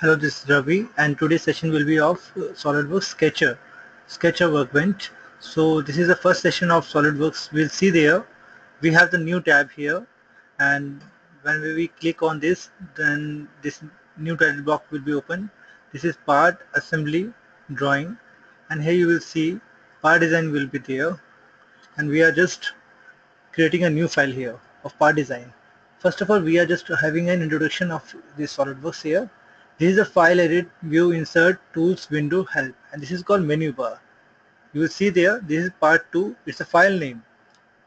Hello, this is Ravi, and today's session will be of SolidWorks Sketcher Workbench. So this is the first session of SolidWorks. We'll see there we have the new tab here, and when we click on this, then this new title block will be open. This is part assembly drawing, and here you will see part design will be there, and we are just creating a new file here of part design. First of all, we are just having an introduction of this SolidWorks here. This is a file edit, view, insert, tools, window, help, and this is called menu bar. You will see there, this is part 2. It's a file name,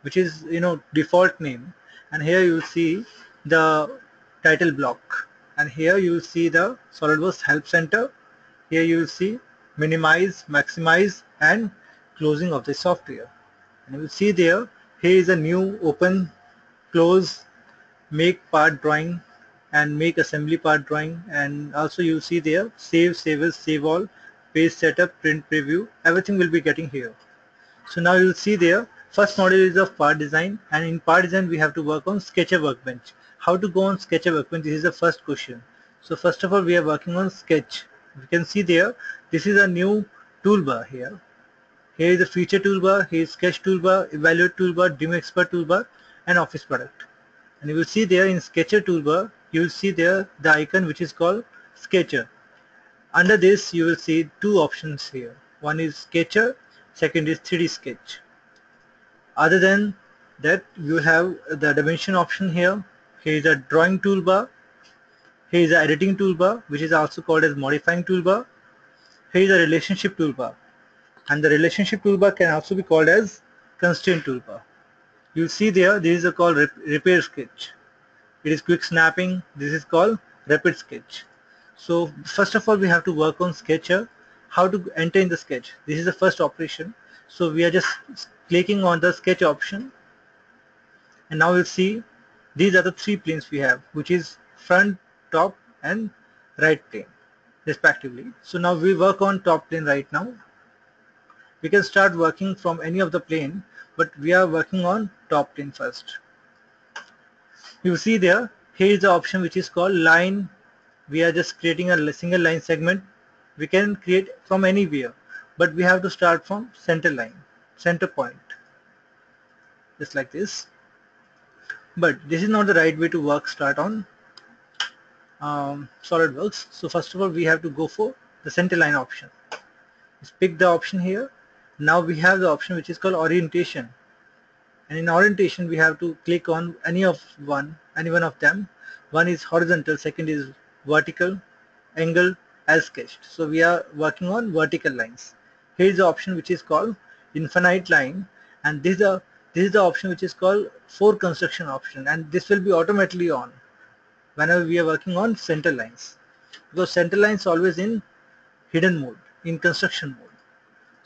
which is default name, and here you will see the title block, and here you will see the SolidWorks help center. Here you will see minimize, maximize, and closing of the software. And you will see there, here is a new open, close, make part drawing, and make assembly part drawing, and also you see there save, save as, save all, page setup, print preview, everything will be getting here. So now you will see there, first module is of part design, and in part design we have to work on Sketcher Workbench. How to go on Sketcher Workbench? This is the first question. So first of all, we are working on Sketch. You can see there, this is a new toolbar here. Here is the feature toolbar, here is sketch toolbar, evaluate toolbar, dim expert toolbar, and office product. And you will see there in Sketcher toolbar, you will see there the icon which is called Sketcher. Under this you will see two options here. One is Sketcher, second is 3D Sketch. Other than that, you have the dimension option here. Here is a drawing toolbar. Here is the editing toolbar, which is also called as modifying toolbar. Here is a relationship toolbar, and the relationship toolbar can also be called as constraint toolbar. You see there, this is called repair sketch. It is quick snapping. This is called rapid sketch. So first of all, we have to work on Sketcher. How to enter in the sketch? This is the first operation. So we are just clicking on the sketch option, and now we'll see these are the three planes we have, which is front, top, and right plane respectively. So now we work on top plane right now. We can start working from any of the plane, but we are working on top plane first. You see there, here is the option which is called line. We are just creating a single line segment. We can create from anywhere, but we have to start from center line, center point, just like this. But this is not the right way to start on SolidWorks. So first of all, we have to go for the center line option. Just pick the option here. Now we have the option which is called orientation, and in orientation we have to click on any one of them. One is horizontal, second is vertical, angle, as sketched. So we are working on vertical lines. Here is the option which is called infinite line, and this is the option which is called for construction option, and this will be automatically on whenever we are working on center lines, because center lines always in hidden mode, in construction mode.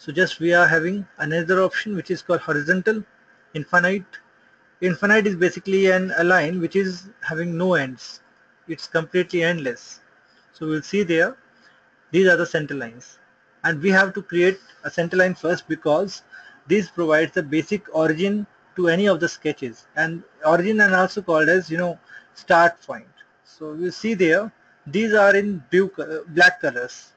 So just we are having another option which is called horizontal, infinite. Infinite is basically a line which is having no ends. It's completely endless. So we'll see there, these are the center lines, and we have to create a center line first, because this provides the basic origin to any of the sketches, and origin and also called as start point. So we'll see there, these are in black colors.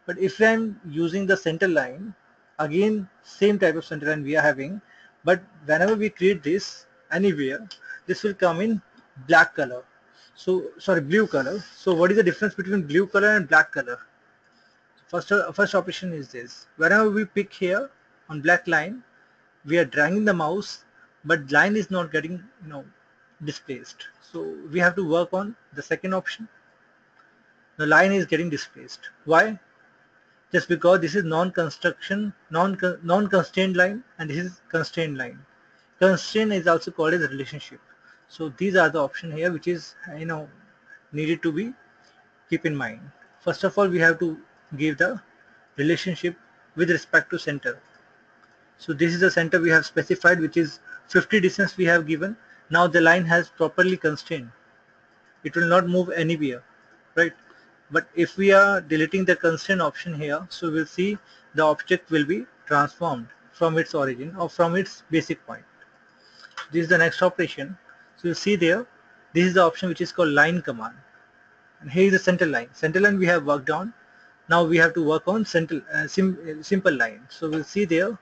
But if I'm using the center line, again same type of center line we are having, but whenever we create this anywhere, this will come in black color. So sorry, blue color. So what is the difference between blue color and black color? First operation is this. Whenever we pick here on black line, we are dragging the mouse, but line is not getting displaced. So we have to work on the second option. The line is getting displaced. Why? Just because this is non-constrained line, and this is constrained line. Constraint is also called as a relationship. So these are the options here which is needed to be keep in mind. First of all, we have to give the relationship with respect to center. So this is the center we have specified, which is 50 distance we have given. Now the line has properly constrained. It will not move anywhere, right? But if we are deleting the constraint option here, so we'll see the object will be transformed from its origin or from its basic point. This is the next operation. So you see there, this is the option which is called line command. And here is the center line. Center line we have worked on. Now we have to work on simple line. So we'll see there.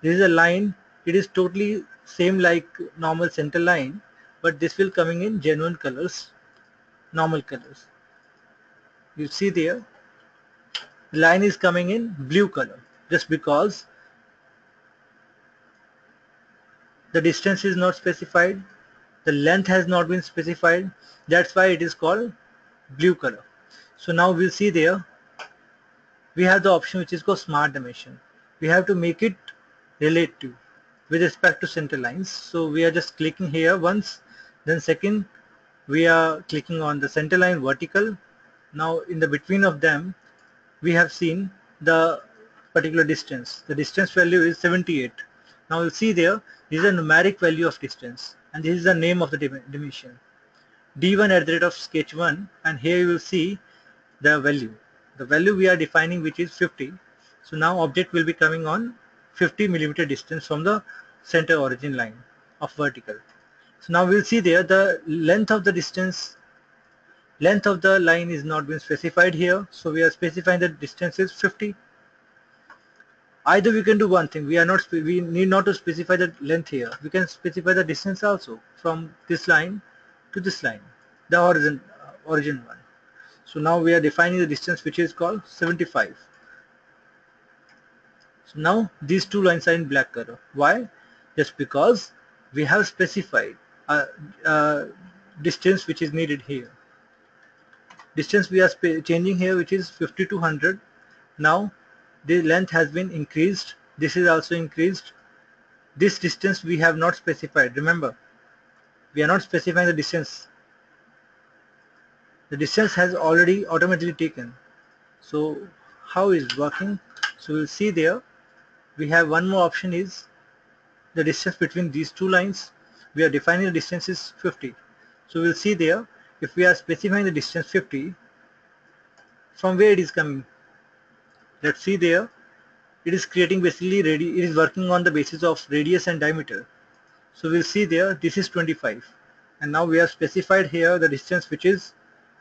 This is a line. It is totally same like normal center line, but this will coming in genuine colors, normal colors. You see there, the line is coming in blue color just because the distance is not specified, the length has not been specified. That's why it is called blue color. So now we'll see there, we have the option which is called smart dimension. We have to make it relative with respect to center lines. So we are just clicking here once, then second we are clicking on the center line vertical. Now in the between of them we have seen the particular distance. The distance value is 78. Now you'll see there, this is a numeric value of distance and this is the name of the dimension. D1 at the rate of sketch 1, and here you will see the value. The value we are defining, which is 50. So now object will be coming on 50 millimeter distance from the center origin line of vertical. So now we'll see there the length of the distance, length of the line is not been specified here. So we are specifying the distance is 50. Either we can do one thing, we need not to specify the length here. We can specify the distance also from this line to this line, the origin one. So now we are defining the distance which is called 75. So now these two lines are in black color. Why? Just because we have specified distance which is needed here. Distance we are changing here, which is 50 to 100. Now the length has been increased. This is also increased. This distance we have not specified. Remember, we are not specifying the distance. The distance has already automatically taken. So how is it working? So we'll see there, we have one more option is the distance between these two lines. We are defining the distance is 50. So we'll see there, if we are specifying the distance 50, from where it is coming. Let's see there, it is creating basically it is working on the basis of radius and diameter. So we'll see there, this is 25, and now we have specified here the distance which is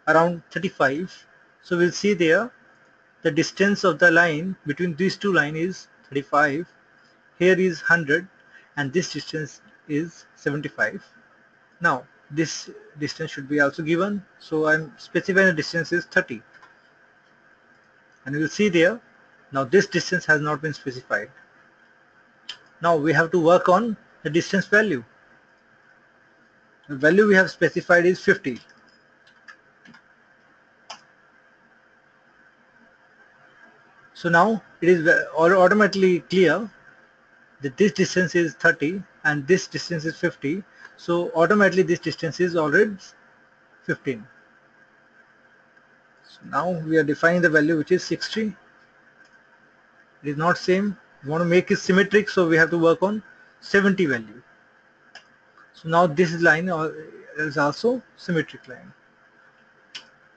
around 35. So we'll see there, the distance of the line between these two lines is 35, here is 100, and this distance is 75. Now this distance should be also given, so I'm specifying the distance is 30, and you will see there, now this distance has not been specified. Now we have to work on the distance value. The value we have specified is 50. So now it is automatically clear that this distance is 30 and this distance is 50. So automatically this distance is already 15. So now we are defining the value which is 60. It is not same. We want to make it symmetric, so we have to work on 70 value. So now this line is also symmetric line.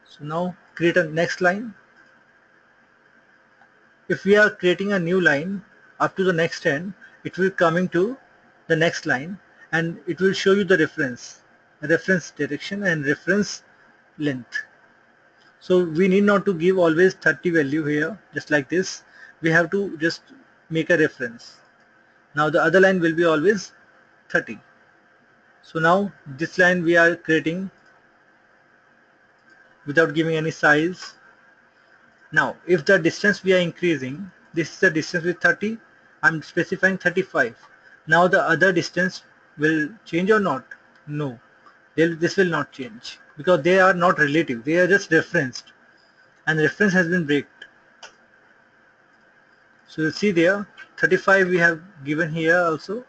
So now create a next line. If we are creating a new line up to the next end, it will coming to the next line and it will show you the reference direction and reference length. So we need not to give always 30 value here, just like this. We have to just make a reference. Now the other line will be always 30. So now this line we are creating without giving any size. Now if the distance we are increasing, this is the distance with 30, I'm specifying 35. Now the other distance will change or not? No, this will not change because they are not relative, they are just referenced, and the reference has been breaked. So you see there, 35 we have given here also,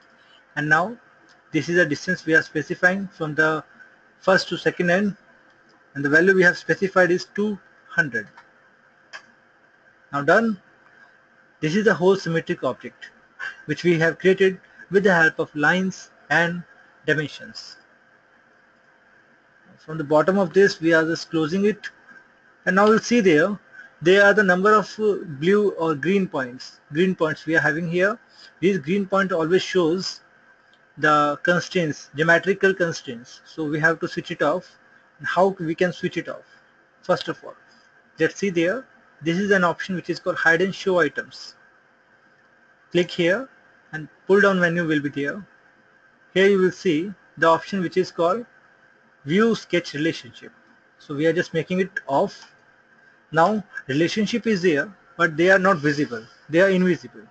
and now this is the distance we are specifying from the first to second end, and the value we have specified is 200. Now done. This is the whole symmetric object which we have created with the help of lines and dimensions. From the bottom of this we are just closing it, and now we'll see there are the number of blue or green points we are having here. This green point always shows the constraints, geometrical constraints. So we have to switch it off. How we can switch it off? First of all, let's see there. This is an option which is called hide and show items. Click here and pull down menu will be there. Here you will see the option which is called view sketch relationship. So we are just making it off. Now relationship is there, but they are not visible. They are invisible.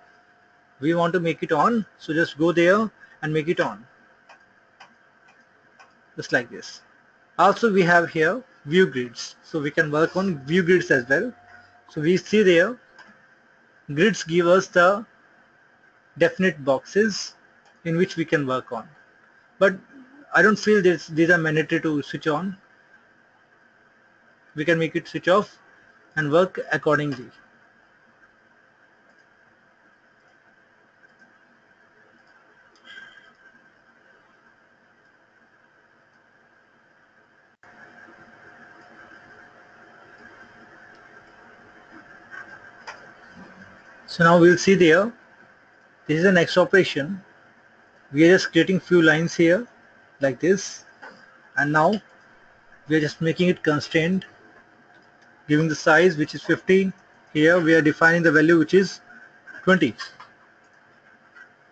We want to make it on, so just go there and make it on. Just like this. Also we have here view grids. So we can work on view grids as well. So we see there grids give us the definite boxes in which we can work on. But I don't feel these are mandatory to switch on. We can make it switch off and work accordingly. So now we'll see there, this is the next operation. We are just creating few lines here like this, and now we are just making it constrained, giving the size which is 50. Here we are defining the value which is 20.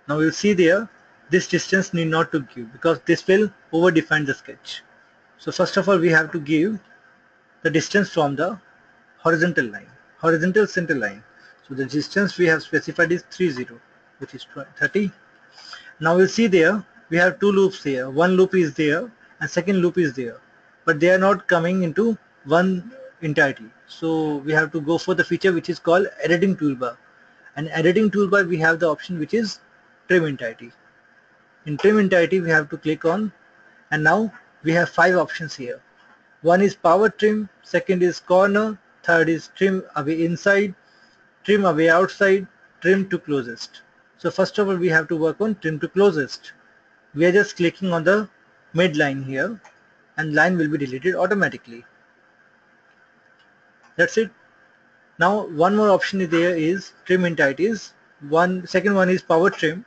Now we'll see there, this distance need not to give because this will over define the sketch. So first of all we have to give the distance from the horizontal line, horizontal center line. So the distance we have specified is 30, which is 30. Now we'll see there we have two loops here. One loop is there and second loop is there, but they are not coming into one entirety. So we have to go for the feature which is called editing toolbar. And editing toolbar we have the option which is trim entirety. In trim entirety we have to click on, and now we have 5 options here. One is power trim, second is corner, third is trim away inside, trim away outside, trim to closest. So first of all we have to work on trim to closest. We are just clicking on the mid line here and line will be deleted automatically. That's it. Now one more option is there is trim entities. Second one is power trim.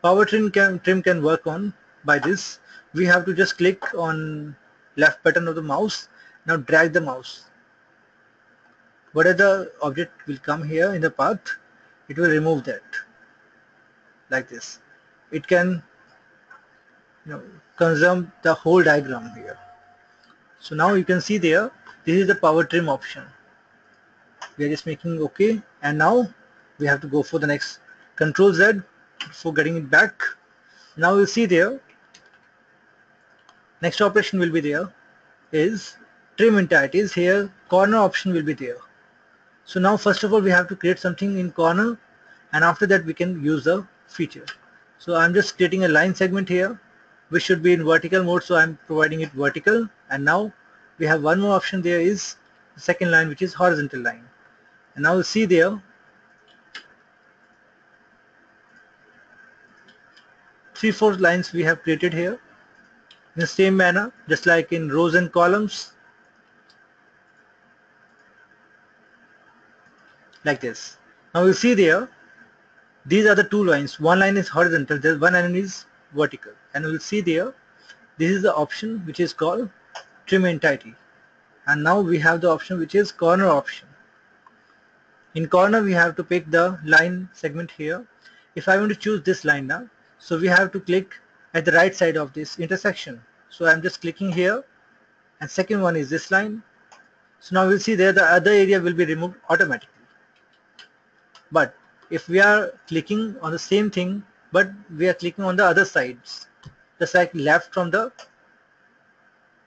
Power trim can work on by this. We have to just click on left button of the mouse. Now drag the mouse. Whatever the object will come here in the path, it will remove that like this. It can consume the whole diagram here. So now you can see there, this is the power trim option. We are just making OK, and now we have to go for the next Control Z for getting it back. Now you'll see there, next operation will be there is trim entities. Here corner option will be there. So now first of all we have to create something in corner, and after that we can use the feature. So I'm just creating a line segment here which should be in vertical mode, so I'm providing it vertical. And now we have one more option there is the second line which is horizontal line. And now you see there 3-4 lines we have created here in the same manner, just like in rows and columns, like this. Now you see there, these are the 2 lines. One line is horizontal, the one line is vertical. And you will see there, this is the option which is called trim entity. And now we have the option which is corner option. In corner we have to pick the line segment here. If I want to choose this line now, so we have to click at the right side of this intersection. So I'm just clicking here, and second one is this line. So now we'll see there the other area will be removed automatically. But if we are clicking on the same thing, but we are clicking on the other sides, just like left from the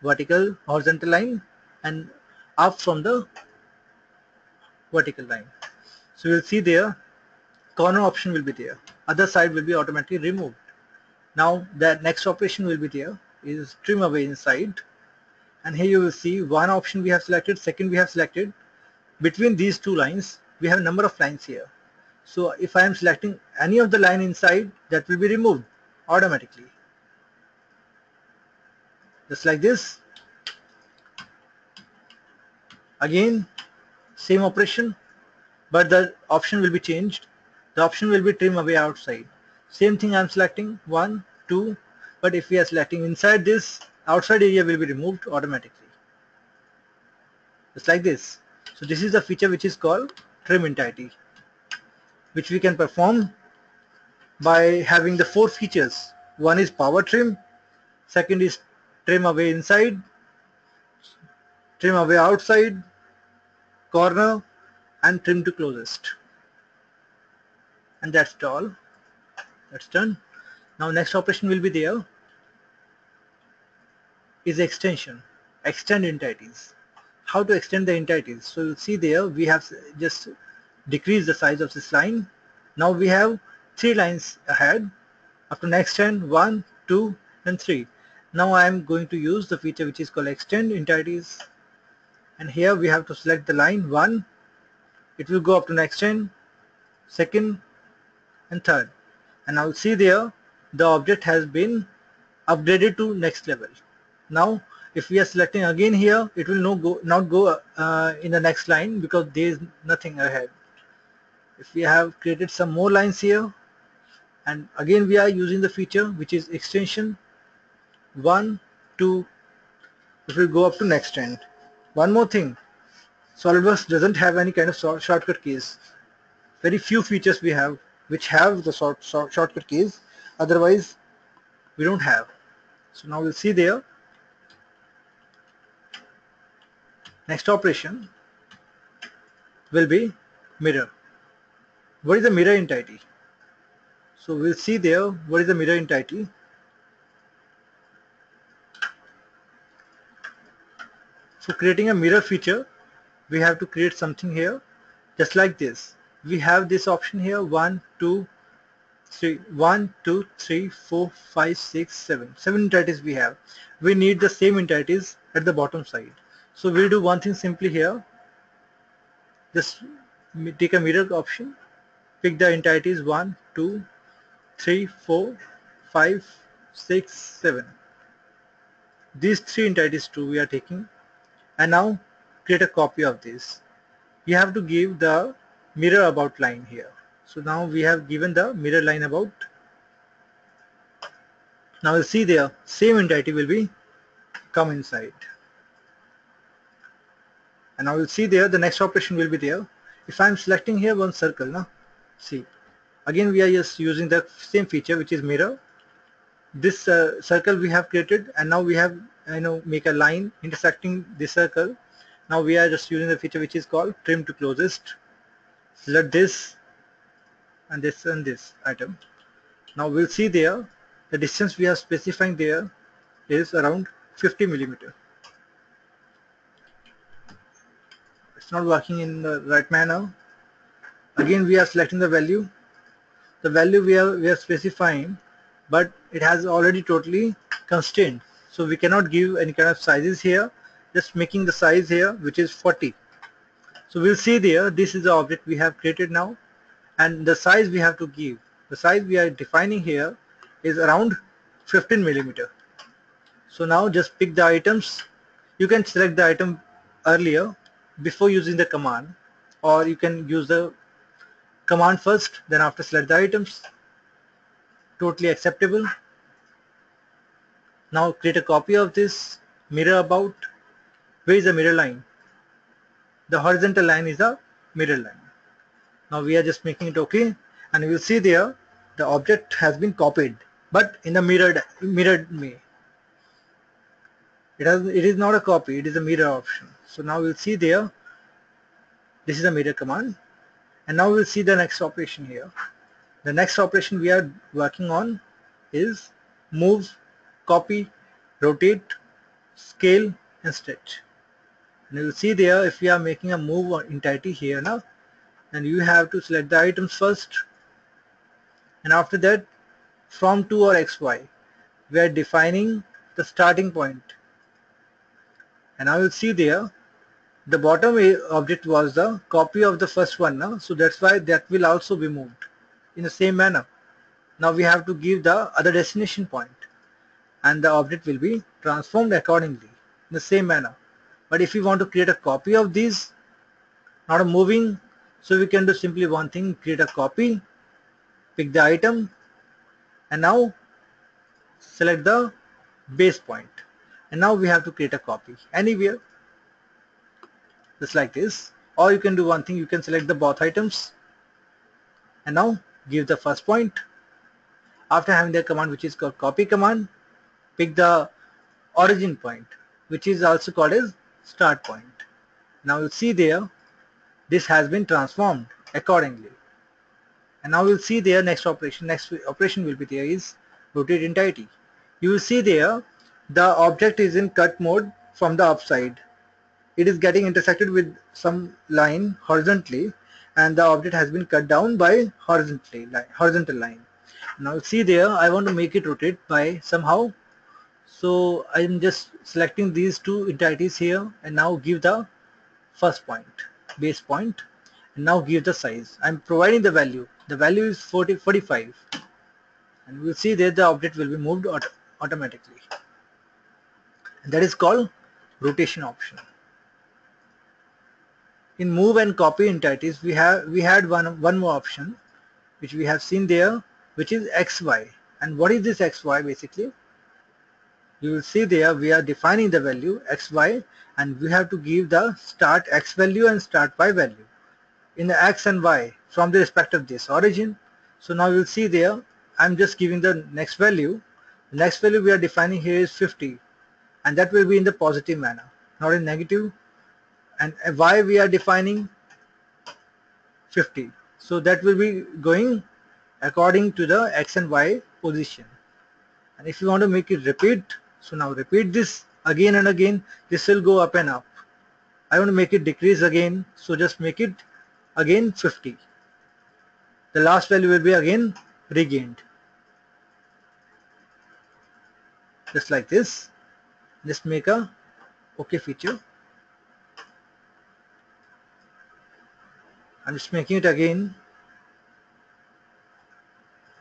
vertical horizontal line and up from the vertical line. So you'll see there corner option will be there, other side will be automatically removed. Now the next operation will be there is trim away inside, and here you will see one option we have selected, second we have selected. Between these 2 lines we have a number of lines here. So if I am selecting any of the line inside, that will be removed automatically, just like this. Again same operation, but the option will be changed. The option will be trim away outside. Same thing I'm selecting 1, 2, but if we are selecting inside this, outside area will be removed automatically. just like this. So this is the feature which is called trim entity, which we can perform by having the 4 features. One is power trim, second is trim away inside, trim away outside, corner, and trim to closest. And that's all. That's done. Now next operation will be there is extension. Extend entities. How to extend the entities? So you'll see there we have just decreased the size of this line. Now we have 3 lines ahead. After next extend 1, 2 and 3. Now I am going to use the feature which is called extend entities, and here we have to select the line 1. It will go up to next extend, second and third, and now see there the object has been upgraded to next level. Now if we are selecting again here, it will not go in the next line because there is nothing ahead. If we have created some more lines here, and again we are using the feature which is extension 1, 2, it will go up to next end. One more thing, SolidWorks doesn't have any kind of shortcut keys. Very few features we have which have the shortcut keys, otherwise we don't have. So now we'll see there next operation will be mirror. What is the mirror entity? So we'll see there what is the mirror entity. For creating a mirror feature, we have to create something here just like this. We have this option here 1, 2, 3, 1, 2, 3, 4, 5, 6, 7. 7 entities we have. We need the same entities at the bottom side. So we'll do one thing simply here. Just take a mirror option, pick the entities 1, 2, 3, 4, 5, 6, 7. These 3 entities too we are taking, and now create a copy of this. You have to give the mirror about line here. So now we have given the mirror line about. Now you'll see there same entity will be come inside, and now you'll see there the next operation will be there. If I'm selecting here one circle, now see again we are just using the same feature which is mirror. This circle we have created, and now we have make a line intersecting this circle. Now we are just using the feature which is called trim to closest. Select this and this item. Now we'll see there the distance we are specifying there is around 50 millimeter. It's not working in the right manner. Again we are selecting the value. The value we are specifying, but it has already totally constrained, so we cannot give any kind of sizes here. Just making the size here which is 40. So we'll see there this is the object we have created now, and the size we have to give, the size we are defining here is around 15 millimeter. So now just pick the items. You can select the item earlier before using the command, or you can use the command first, then after select the items. Totally acceptable. Now create a copy of this mirror about. Where is the mirror line? The horizontal line is the mirror line. Now we are just making it okay, and you will see there the object has been copied, but in the mirrored way. It is not a copy, it is a mirror option. So now we'll see there this is a mirror command, and now we'll see the next operation here. The next operation we are working on is move, copy, rotate, scale and stretch. And you will see there if we are making a move entity here now, then you have to select the items first, and after that from to or XY we are defining the starting point. And now you'll see there the bottom object was the copy of the first one now, so that's why that will also be moved in the same manner. Now we have to give the other destination point, and the object will be transformed accordingly in the same manner. But if we want to create a copy of these, not a moving, so we can do simply one thing, create a copy, pick the item, and now select the base point, and now we have to create a copy anywhere. just like this. Or you can do one thing, you can select the both items and now give the first point. After having the command which is called copy command, pick the origin point which is also called as start point. Now you'll see there this has been transformed accordingly. And now we'll see there next operation will be there is rotate entity. You will see there the object is in cut mode from the upside. It is getting intersected with some line horizontally and the object has been cut down by horizontal line. Now see there I want to make it rotate by somehow. So I am just selecting these two entities here and now give the first point, base point, and now give the size. I am providing the value. The value is 45 and we'll see that the object will be moved automatically. And that is called rotation option. In move and copy entities we had one more option which we have seen there, which is XY. And what is this XY basically? You will see there we are defining the value XY and we have to give the start X value and start Y value in the X and Y from the respective this origin. So now you will see there I'm just giving the next value. The next value we are defining here is 50 and that will be in the positive manner, not in negative. And Y we are defining 50. So that will be going according to the X and Y position. And if you want to make it repeat, so now repeat this again and again, this will go up and up. I want to make it decrease again, so just make it again 50. The last value will be again regained. Just like this. Just make a OK feature. I'm just making it again.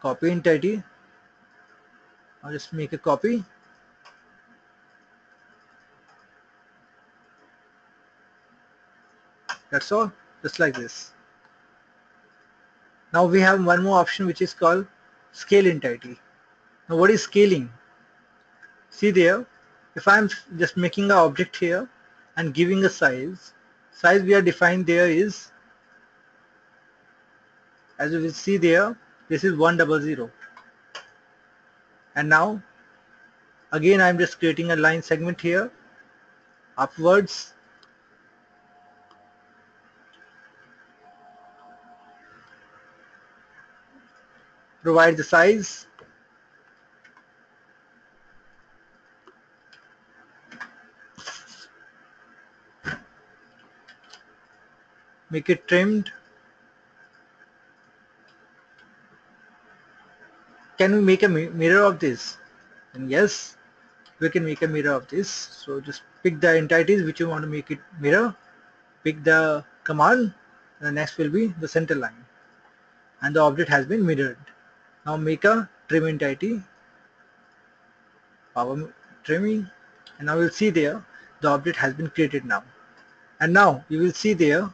Copy entity. I'll just make a copy. That's all, just like this. Now we have one more option which is called scale entity. Now what is scaling? See there, if I'm just making an object here and giving a size we are defined there is, as you will see there, this is 100. And now again I'm just creating a line segment here upwards. Provide the size. Make it trimmed. Can we make a mirror of this? And yes, we can make a mirror of this. So just pick the entities which you want to make it mirror. Pick the command. And the next will be the center line. And the object has been mirrored. Now make a trim entity. Power trimming. And now you'll see there the object has been created now. And now you will see there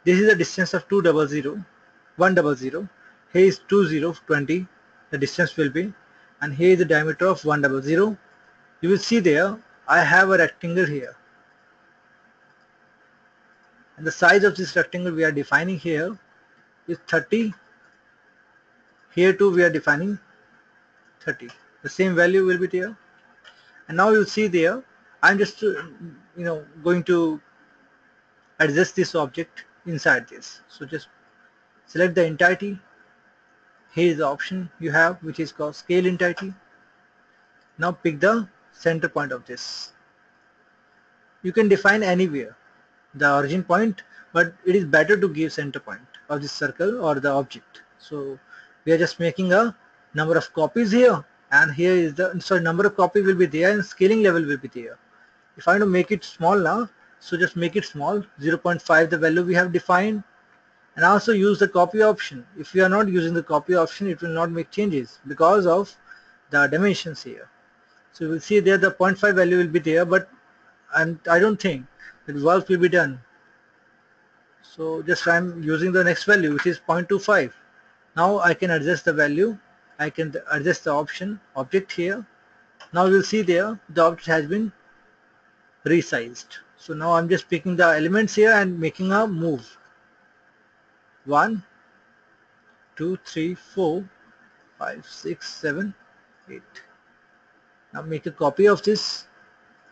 this is the distance of 200, 100. Here is 20, the distance will be, and here is the diameter of 100. You will see there I have a rectangle here. And the size of this rectangle we are defining here is 30. Here too we are defining 30. The same value will be there. And now you'll see there I'm just going to adjust this object inside this. So just select the entity. Here is the option you have which is called scale entity. Now pick the center point of this. You can define anywhere the origin point, but it is better to give center point of this circle or the object. So we are just making a number of copies here, and here is the number of copies will be there and scaling level will be there. If I want to make it small now, so just make it small, 0.5 the value we have defined, and also use the copy option. If you are not using the copy option, it will not make changes because of the dimensions here. So you will see there the 0.5 value will be there, but I don't think the work will be done. So just I'm using the next value which is 0.25. Now I can adjust the value. I can adjust the option object here. Now you will see there the object has been resized. So now I'm just picking the elements here and making a move. 1, 2, 3, 4, 5, 6, 7, 8. Now make a copy of this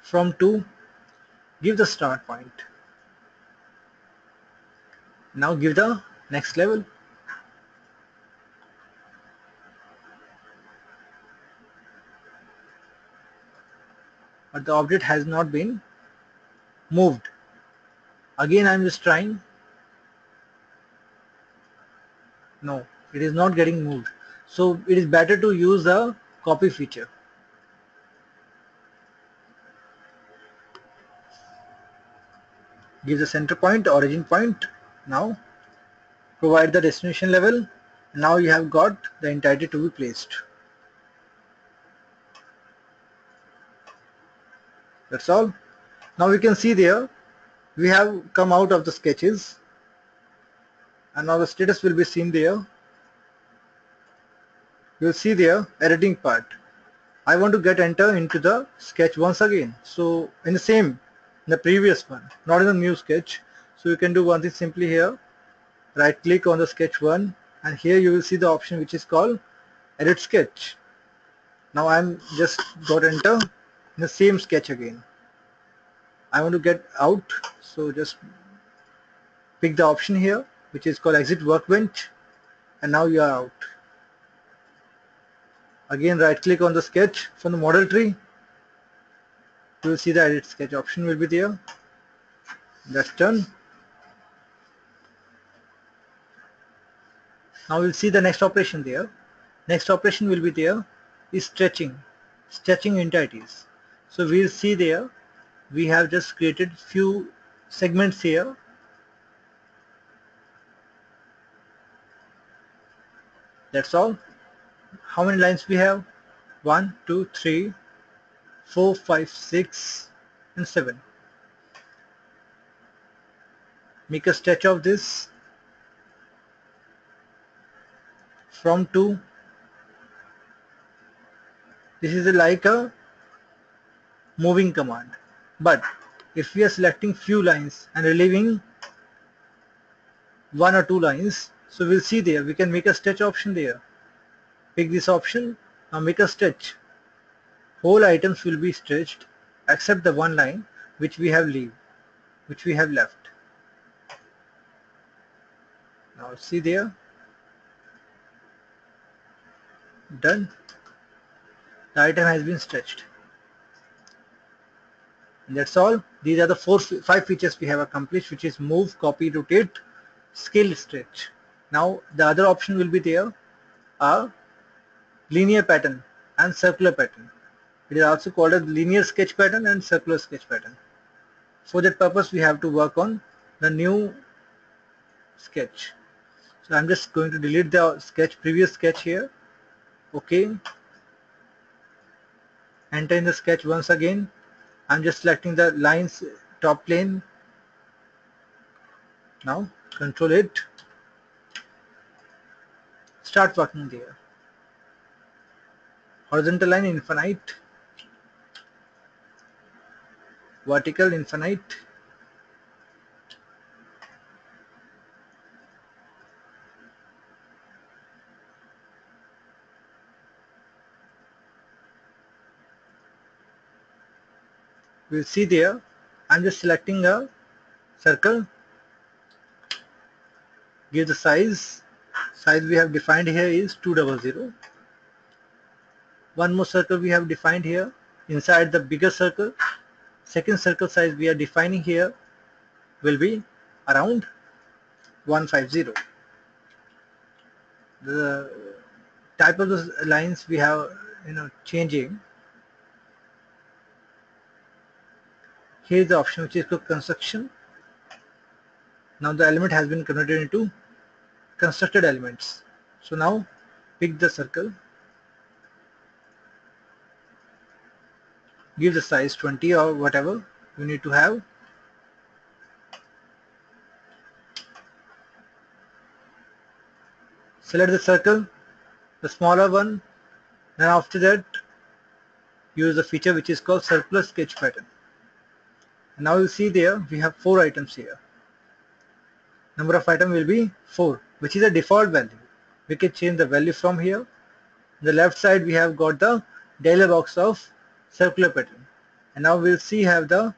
from 2, give the start point. Now give the next level. But the object has not been moved. Again I'm just trying. No, it is not getting moved. So it is better to use the copy feature. Give the center point, origin point. Now provide the destination level. Now you have got the entity to be placed. That's all. Now we can see there we have come out of the sketches, and now the status will be seen there. You will see there editing part. I want to get enter into the sketch once again. So in the previous one, not in the new sketch. So you can do one thing simply here. Right click on the sketch 1, and here you will see the option which is called edit sketch. Now I'm just got enter in the same sketch again. I want to get out, so just pick the option here which is called exit workbench, and now you are out. Again right click on the sketch from the model tree. You will see the edit sketch option will be there. That's done. Now we'll see the next operation there. Next operation will be there is stretching entities. So we'll see there we have just created few segments here. That's all. How many lines we have? 1, 2, 3, 4, 5, 6 and 7. Make a sketch of this from 2. This is like a moving command, but if we are selecting few lines and relieving 1 or 2 lines, so we'll see there we can make a stretch option there. Pick this option. Now make a stretch. Whole items will be stretched except the one line which we have left. Now see there, done. The item has been stretched. And that's all. These are the 5 features we have accomplished, which is move, copy, rotate, scale, stretch. Now the other option will be there, a linear pattern and circular pattern. It is also called a linear sketch pattern and circular sketch pattern. For that purpose we have to work on the new sketch. So I'm just going to delete the previous sketch here. Okay. Enter in the sketch once again. I'm just selecting the lines top plane. Now control it. Start working there. Horizontal line infinite. Vertical infinite. We'll see there I'm just selecting a circle. Give the size we have defined here is 200. One more circle we have defined here inside the bigger circle. Second circle size we are defining here will be around 150. The type of the lines we have changing. Here is the option which is called construction. Now the element has been converted into constructed elements. So now pick the circle, give the size 20 or whatever you need to have. Select the circle, the smaller one, then after that use the feature which is called circular sketch pattern. And now you see there we have 4 items here. Number of items will be 4, which is a default value. We can change the value from here. On the left side we have got the dialog box of circular pattern, and now we'll see have the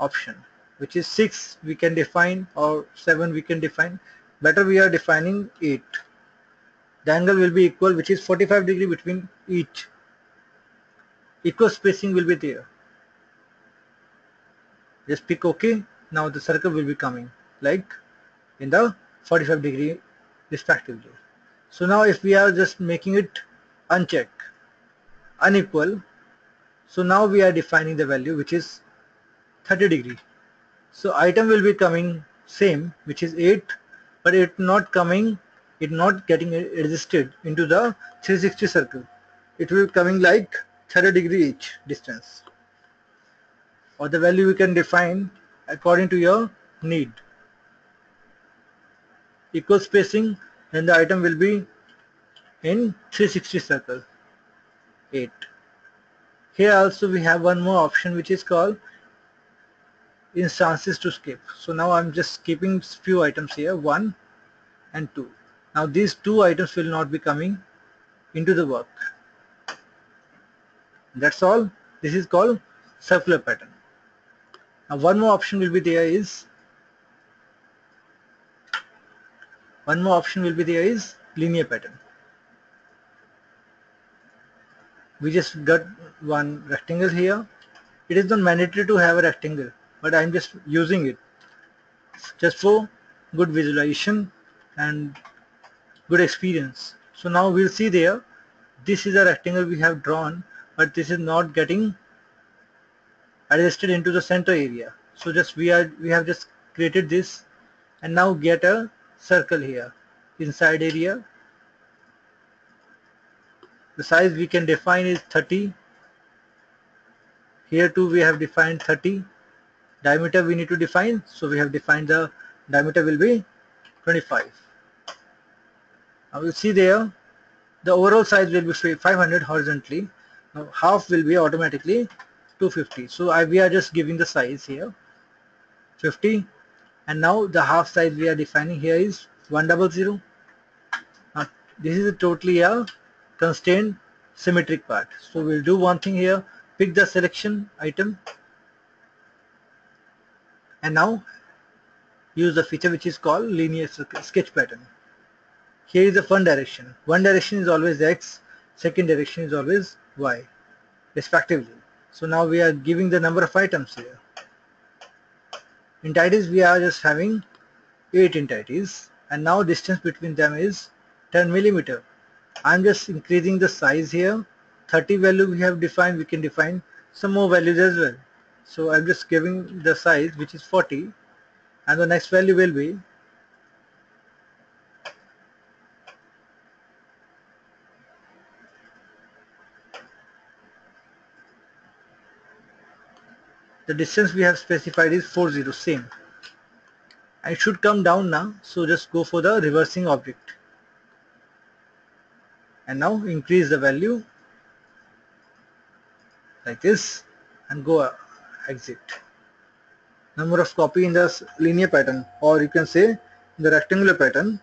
option, which is 6 we can define or 7 we can define. Better we are defining 8. The angle will be equal, which is 45 degree between each. Equal spacing will be there. Just pick OK. Now the circle will be coming like in the 45 degree respectively. So now if we are just making it unchecked, unequal, so now we are defining the value, which is 30 degree. So item will be coming same, which is 8, but it not getting adjusted into the 360 circle. It will be coming like 30 degree each distance, or the value you can define according to your need. Equal spacing, then the item will be in 360 circle 8. Here also we have one more option, which is called instances to skip. So now I'm just skipping few items here, 1 and 2. Now these 2 items will not be coming into the work. That's all. This is called circular pattern. Now one more option will be there is linear pattern. We just got one rectangle here. It is not mandatory to have a rectangle, but I'm just using it just for good visualization and good experience. So now we'll see there, this is a rectangle we have drawn, but this is not getting adjusted into the center area. So just we have just created this, and now get a circle here inside area. The size we can define is 30. Here too we have defined 30. Diameter we need to define, so we have defined the diameter will be 25. Now you see there the overall size will be 500 horizontally. Now half will be automatically 250. So we are just giving the size here 50, and now the half size we are defining here is 100. Now this is totally a constrained symmetric part. So we'll do one thing here, pick the selection item, and now use the feature which is called linear sketch pattern. Here is the one direction. One direction is always X, second direction is always Y respectively. So now we are giving the number of items here. Entities we are just having 8 entities, and now distance between them is 10 millimeter. I'm just increasing the size here. 30 value we have defined, we can define some more values as well. So I'm just giving the size which is 40, and the next value will be the distance we have specified is 40, same. And it should come down now, so just go for the reversing object. And now increase the value like this and go exit. Number of copy in the linear pattern, or you can say the rectangular pattern,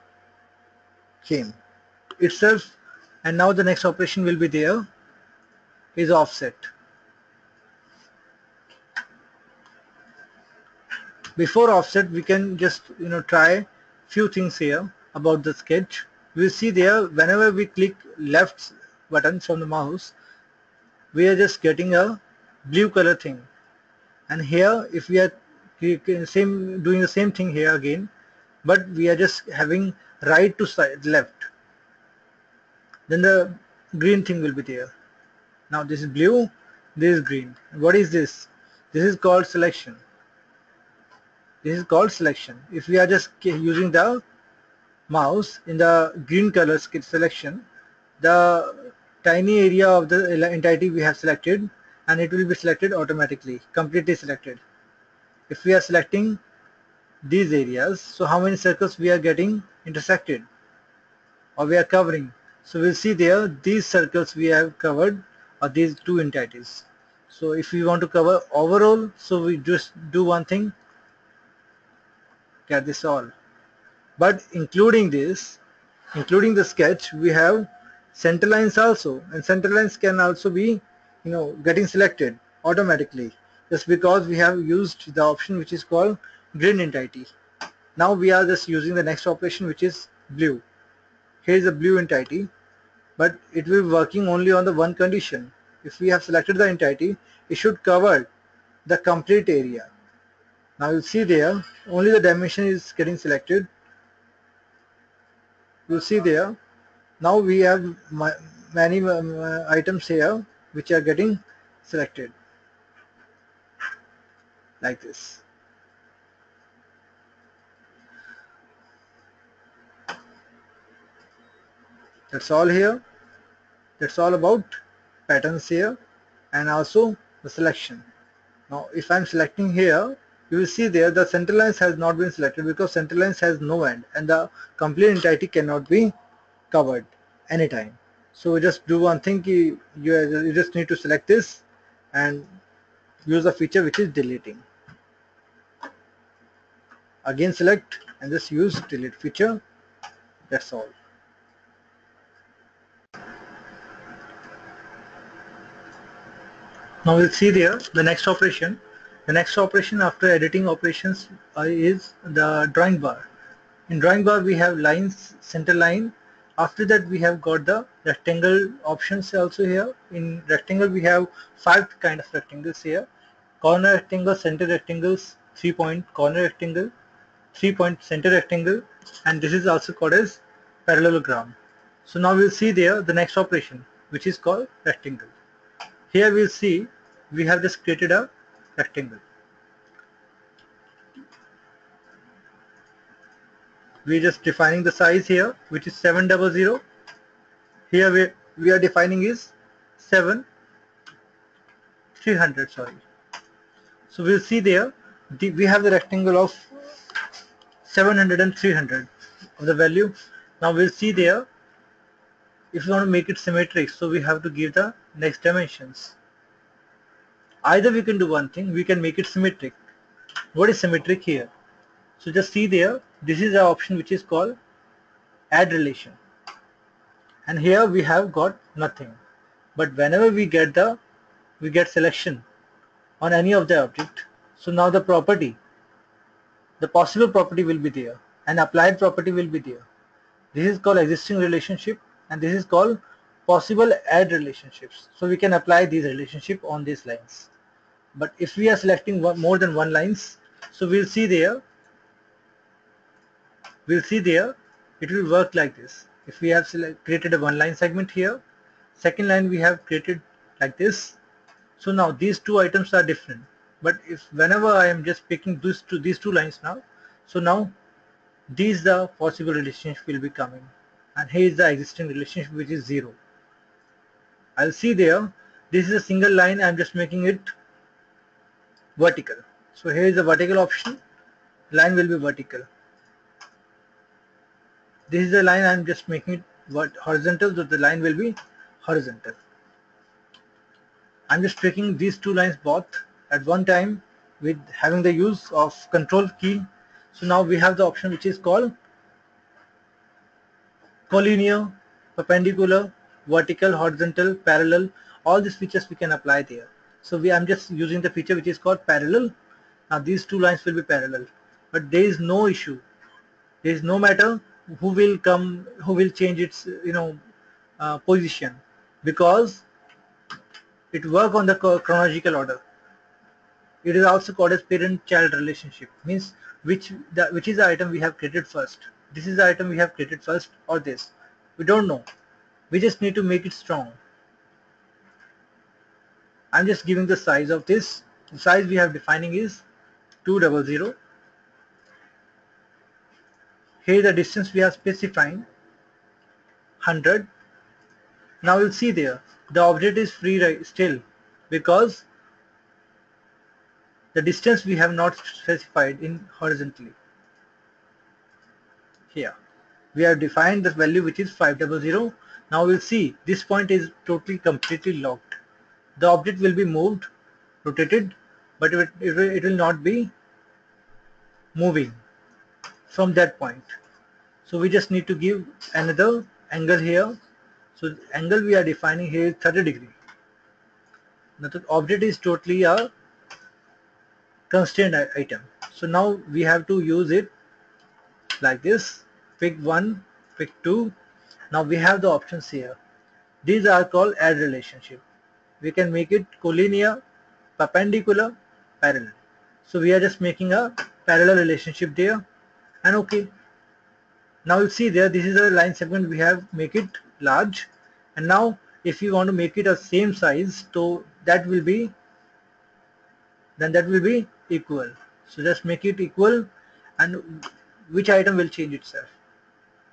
came itself. And now the next operation will be there is offset. Before offset we can just try few things here about the sketch. We'll see there whenever we click left button from the mouse, we are just getting a blue color thing, and here if we are doing the same thing here again, but we are just having right to side left, then the green thing will be there. Now this is blue, this is green. What is this? This is called selection. If we are just using the mouse in the green color selection, the tiny area of the entity we have selected, and it will be selected automatically, completely selected. If we are selecting these areas, so how many circles we are getting intersected or we are covering? So we'll see there these circles we have covered are these 2 entities. So if we want to cover overall, so we just do one thing, get this all. But including this, including the sketch, we have center lines also, and center lines can also be, getting selected automatically, just because we have used the option which is called grid entity. Now we are just using the next operation, which is blue. Here is a blue entity, but it will be working only on the one condition. If we have selected the entity, it should cover the complete area. Now you'll see there, only the dimension is getting selected. You'll see there, now we have many items here which are getting selected like this. That's all here. That's all about patterns here, and also the selection. Now if I'm selecting here, you will see there the center lines has not been selected because center lines has no end and the complete entity cannot be covered anytime. So we just do one thing, you just need to select this and use a feature which is deleting. Again select and just use delete feature. That's all. Now we'll see there the next operation. The next operation after editing operations is the drawing bar. In drawing bar we have lines, center line. After that we have got the rectangle options also here. In rectangle we have 5 kind of rectangles here. Corner rectangle, center rectangles, 3-point corner rectangle, 3-point center rectangle, and this is also called as parallelogram. So now we'll see there the next operation, which is called rectangle. Here we'll see we have just created a rectangle. We're just defining the size here, which is 700. Here we are defining is 300. Sorry. So we'll see there we have the rectangle of 700 and 300 of the value. Now we'll see there, if you want to make it symmetric, so we have to give the next dimensions. Either we can do one thing, we can make it symmetric. What is symmetric here? So just see there, this is the option which is called add relation, and here we have got nothing. But whenever we get selection on any of the object, so now the possible property will be there and applied property will be there. This is called existing relationship and this is called possible add relationships. So we can apply these relationship on these lines. But if we are selecting more than one lines, so we'll see there it will work like this. If we have created a one line segment here, second line we have created like this. So now these two items are different, but whenever I am just picking these two lines now, so now these the possible relationship will be coming, and here is the existing relationship which is 0. I'll see there, this is a single line, I'm just making it vertical. So here is the vertical option, line will be vertical. This is the line, I'm just making it horizontal, so the line will be horizontal. I'm just picking these two lines both at one time with having the use of control key. So now we have the option which is called collinear, perpendicular, vertical, horizontal, parallel. All these features we can apply there. So I'm just using the feature which is called parallel. Now these two lines will be parallel, but there is no issue. There is no matter who will change its position, because it work on the chronological order. It is also called as parent-child relationship. Means which is the item we have created first. This is the item we have created first, or this. We don't know. We just need to make it strong. I'm just giving the size of this. The size we have defining is 200. Here the distance we are specifying 100. Now we'll see there the object is free still, because the distance we have not specified in horizontally. Here we have defined the value which is 500. Now we'll see this point is completely locked. The object will be moved rotated, but it will not be moving from that point. So we just need to give another angle here. So the angle we are defining here is 30 degree. Now the object is totally a constrained item. So now we have to use it like this. Pick one, pick two. Now we have the options here. These are called add relationship. We can make it collinear, perpendicular, parallel. So we are just making a parallel relationship there, and okay. Now you see there, this is a line segment we have make it large, and now if you want to make it a same size, so that will be equal. So just make it equal, and which item will change itself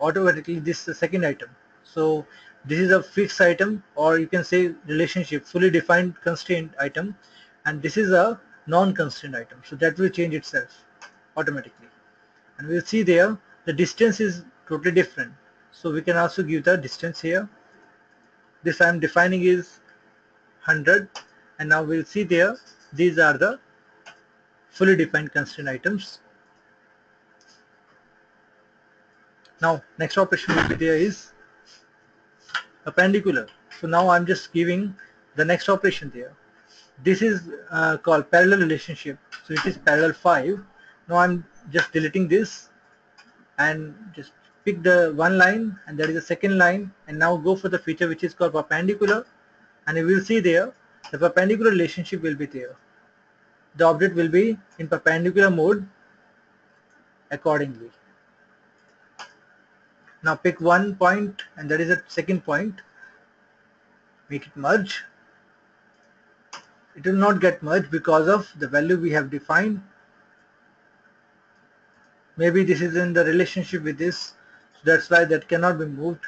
automatically? This is the second item. So this is a fixed item, or you can say relationship, fully defined constraint item, and this is a non-constraint item, so that will change itself automatically. And we'll see there the distance is totally different, so we can also give the distance here. This I am defining is 100, and now we'll see there these are the fully defined constraint items. Now next operation will be there is perpendicular. So now I'm just giving the next operation there. This is called parallel relationship, so it is parallel 5. Now I'm just deleting this and just pick the one line, and that is the second line, and now go for the feature which is called perpendicular, and you will see there the perpendicular relationship will be there. The object will be in perpendicular mode accordingly. Now pick one point, and that is the second point. Make it merge. It will not get merged because of the value we have defined. Maybe this is in the relationship with this, so that's why that cannot be moved,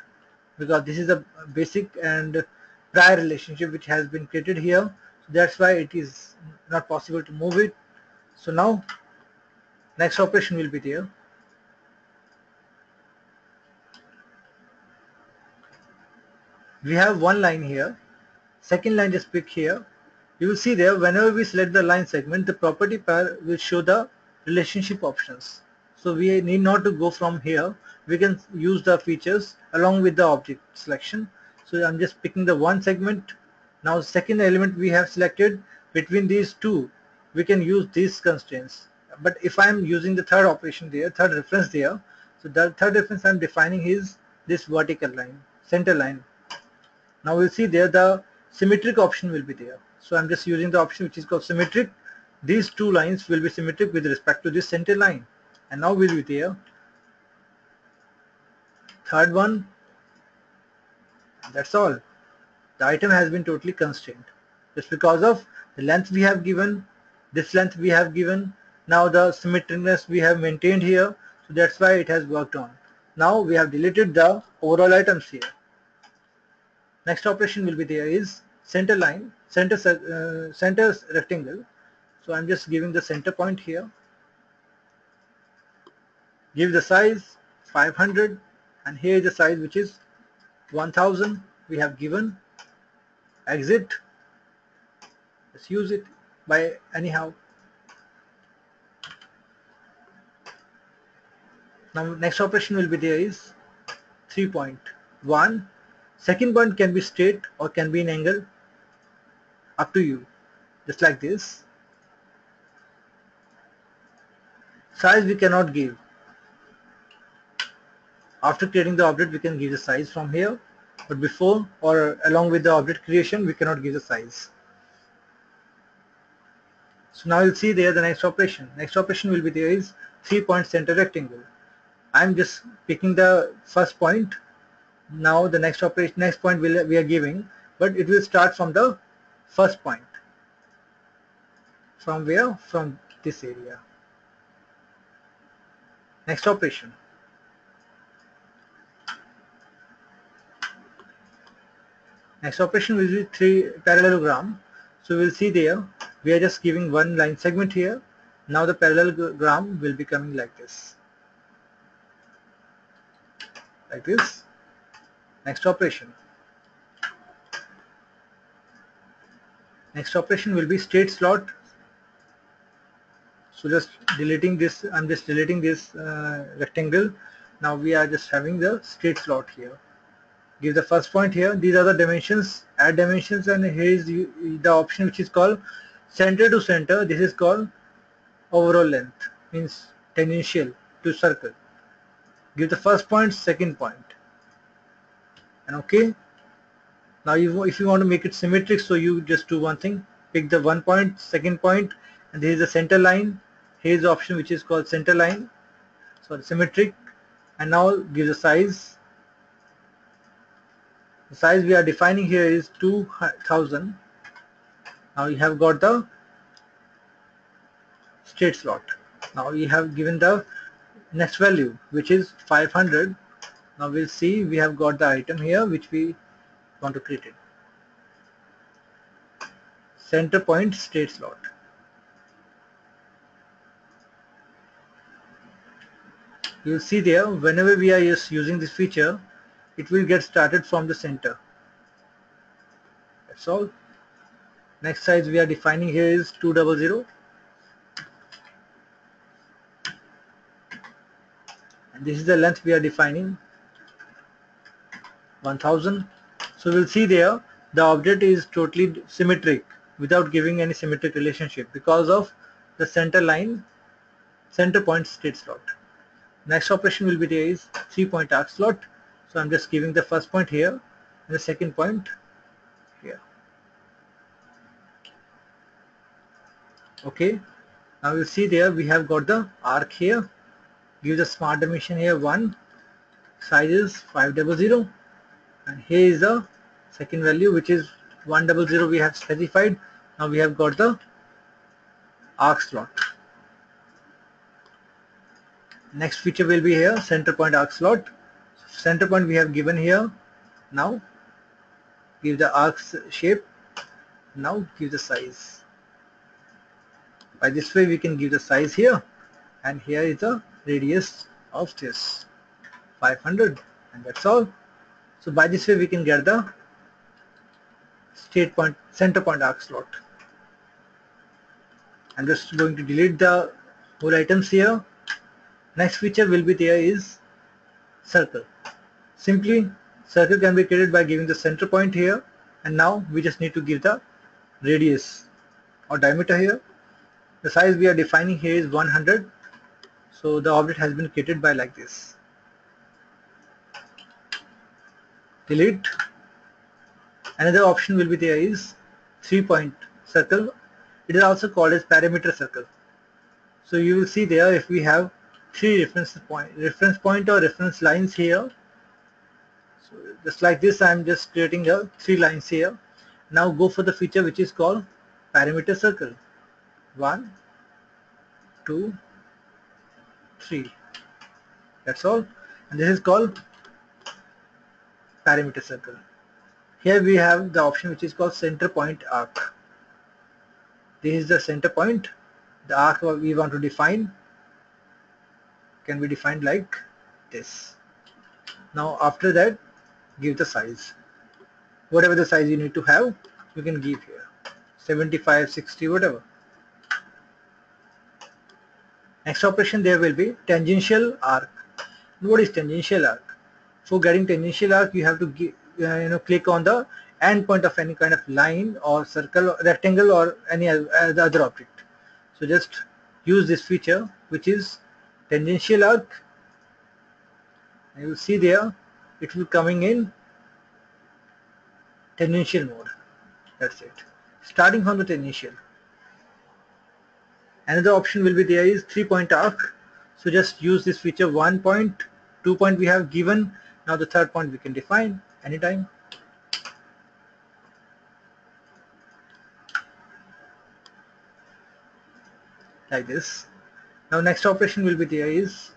because this is a basic and prior relationship which has been created here, so that's why it is not possible to move it. So now next operation will be there. We have one line here, second line just pick here. You will see there whenever we select the line segment, the property pair will show the relationship options. So we need not to go from here, we can use the features along with the object selection. So I'm just picking the one segment. Now second element we have selected, between these two we can use these constraints. But if I'm using the third operation there, third reference there, so the third reference I'm defining is this vertical line, center line. Now we'll see there the symmetric option will be there. So I'm just using the option which is called symmetric. These two lines will be symmetric with respect to this center line. And now we'll be there. Third one. That's all. The item has been totally constrained. Just because of the length we have given, this length we have given. Now the symmetricness we have maintained here. So that's why it has worked on. Now we have deleted the overall items here. Next operation will be there is center line, center rectangle. So I'm just giving the center point here. Give the size 500, and here is the size which is 1000 we have given. Exit. Let's use it by anyhow. Now next operation will be there is 3.1. Second point can be straight or can be in angle, up to you, just like this. Size we cannot give. After creating the object we can give the size from here, but before or along with the object creation we cannot give the size. So now you'll see there the next operation. Next operation will be there is 3-point center rectangle. I'm just picking the first point. Now the next operation, next point we are giving, but it will start from the first point. From where? From this area. Next operation. Next operation will be 3 parallelogram. So we'll see there we are just giving one line segment here. Now the parallelogram will be coming like this. Like this. Next operation. Next operation will be straight slot. So just deleting this, I'm just deleting this rectangle. Now we are just having the straight slot here. Give the first point here. These are the dimensions, add dimensions, and here is the option which is called center to center. This is called overall length, means tangential to circle. Give the first point, second point, and okay. Now if you want to make it symmetric, so you just do one thing, pick the one point, second point, and this is the center line. Here is the option which is called center line, so symmetric, and now give the size. The size we are defining here is 2000. Now you have got the straight slot. Now we have given the next value which is 500. Now we'll see, we have got the item here which we want to create it. Center point straight slot. You will see there, whenever we are using this feature, it will get started from the center. That's all. Next size we are defining here is 200, and this is the length we are defining, 1000. So we'll see there the object is totally symmetric without giving any symmetric relationship because of the center line, center point straight slot. Next operation will be there is 3-point arc slot. So I'm just giving the first point here and the second point here. Okay, now you'll see there we have got the arc here. Give the smart dimension here 1, size is 500, and here is the second value which is 100 we have specified. Now we have got the arc slot. Next feature will be here center point arc slot. Center point we have given here. Now give the arc shape. Now give the size. By this way we can give the size here, and here is the radius of this 500, and that's all. So by this way we can get the straight point, center point arc slot. I'm just going to delete the whole items here. Next feature will be there is circle. Simply circle can be created by giving the center point here, and now we just need to give the radius or diameter here. The size we are defining here is 100. So the object has been created by like this. Delete. Another option will be there is 3-point circle. It is also called as parameter circle. So you will see there if we have 3 reference point or reference lines here. So just like this, I am just creating 3 lines here. Now go for the feature which is called parameter circle. 1, 2, 3. That's all. And this is called parameter circle. Here we have the option which is called center point arc. This is the center point. The arc we want to define can be defined like this. Now after that, give the size. Whatever the size you need to have, you can give here. 75, 60, whatever. Next operation there will be tangential arc. What is tangential arc? For getting tangential arc, you have to give, click on the end point of any kind of line or circle, or rectangle, or any other object. So just use this feature which is tangential arc. And you will see there it will coming in tangential mode. That's it. Starting from the tangential. Another option will be there is 3-point arc. So just use this feature. 1 point, 2 point we have given. Now the third point we can define anytime. Like this. Now next operation will be there is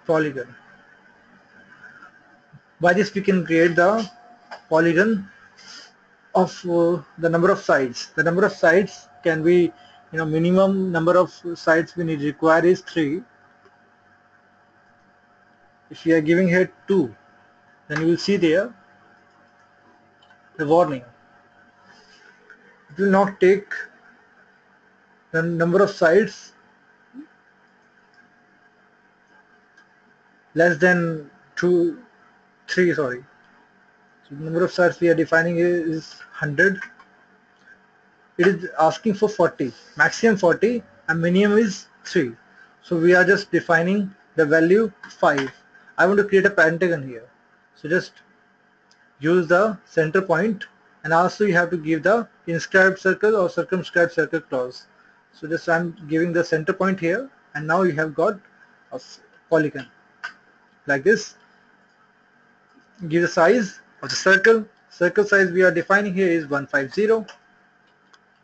polygon. By this we can create the polygon of the number of sides. The number of sides can be, minimum number of sides we need require is 3. If we are giving here 2, then you will see there the warning. It will not take the number of sides less than 3, sorry. So the number of sides we are defining is 100. It is asking for 40, maximum 40 and minimum is 3. So we are just defining the value 5. I want to create a pentagon here. So just use the center point, and also you have to give the inscribed circle or circumscribed circle clause. So just I'm giving the center point here, and now you have got a polygon like this. Give the size of the circle. Circle size we are defining here is 150.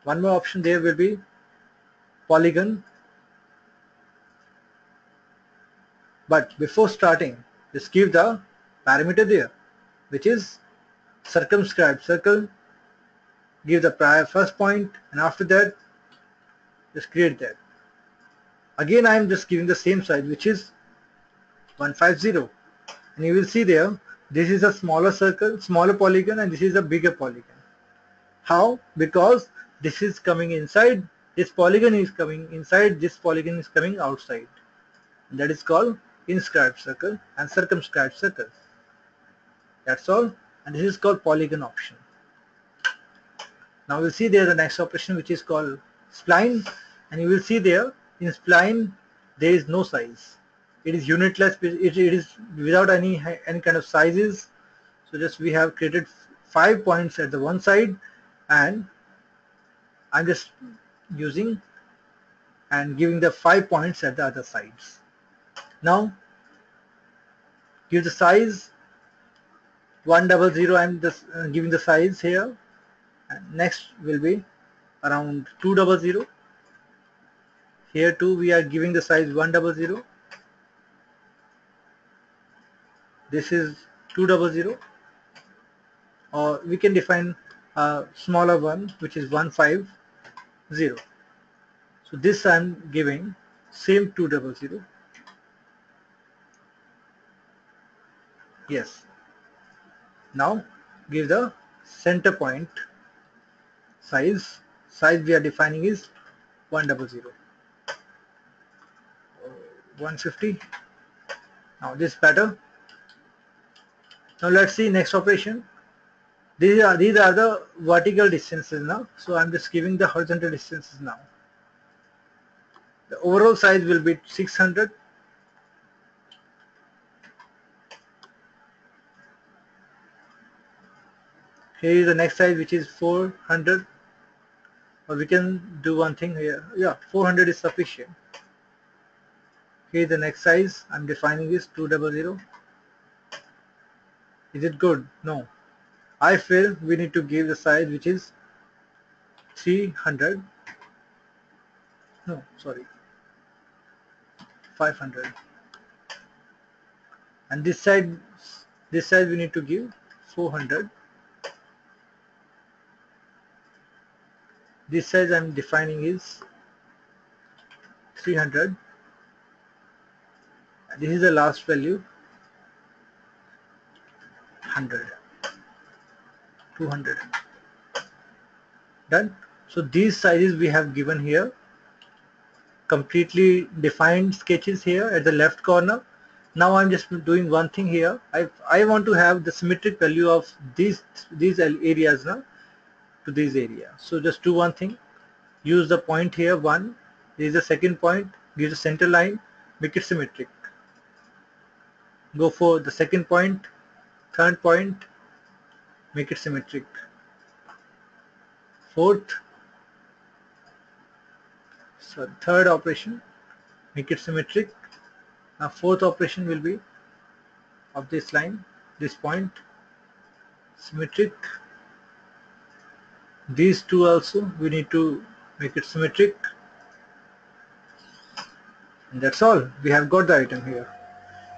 One more option there will be polygon. But before starting, just give the parameter there, which is circumscribed circle. Give the prior first point, and after that just create that. Again I am just giving the same size, which is 150, and you will see there this is a smaller circle, smaller polygon, and this is a bigger polygon. How? Because this is coming inside, this polygon is coming inside, this polygon is coming outside. And that is called inscribed circle and circumscribed circle. That's all, and this is called polygon option. Now we'll see there the next operation, which is called spline, and you will see there in spline there is no size. It is unitless. It is without any kind of sizes. So just we have created 5 points at the one side, and I'm just using and giving the 5 points at the other sides. Now give the size 100. I'm just giving the size here, and next will be around 200. Here too we are giving the size 100. This is 200, or we can define a smaller one, which is 150. So this I am giving same 200. Yes. Now give the center point size. Size we are defining is 100. 150. Now this better. Now let's see next operation. These are the vertical distances now. So I'm just giving the horizontal distances now. The overall size will be 600. Here is the next size, which is 400. Or we can do one thing here. Yeah, 400 is sufficient. Here is the next size. I'm defining is 200. Is it good? No. I feel we need to give the size which is 300. No, sorry, 500. And this side we need to give 400. This size I'm defining is 300. And this is the last value, 100. 200. Done. So these sizes we have given here, completely defined sketches here at the left corner. Now I'm just doing one thing here. I want to have the symmetric value of these areas now to this area. So just do one thing. Use the point here 1. This is the second point. Give the center line. Make it symmetric. Go for the second point, third point. Make it symmetric. Fourth. So third operation. Make it symmetric. Now fourth operation will be of this line, this point, symmetric. These two also we need to make it symmetric. And that's all. We have got the item here,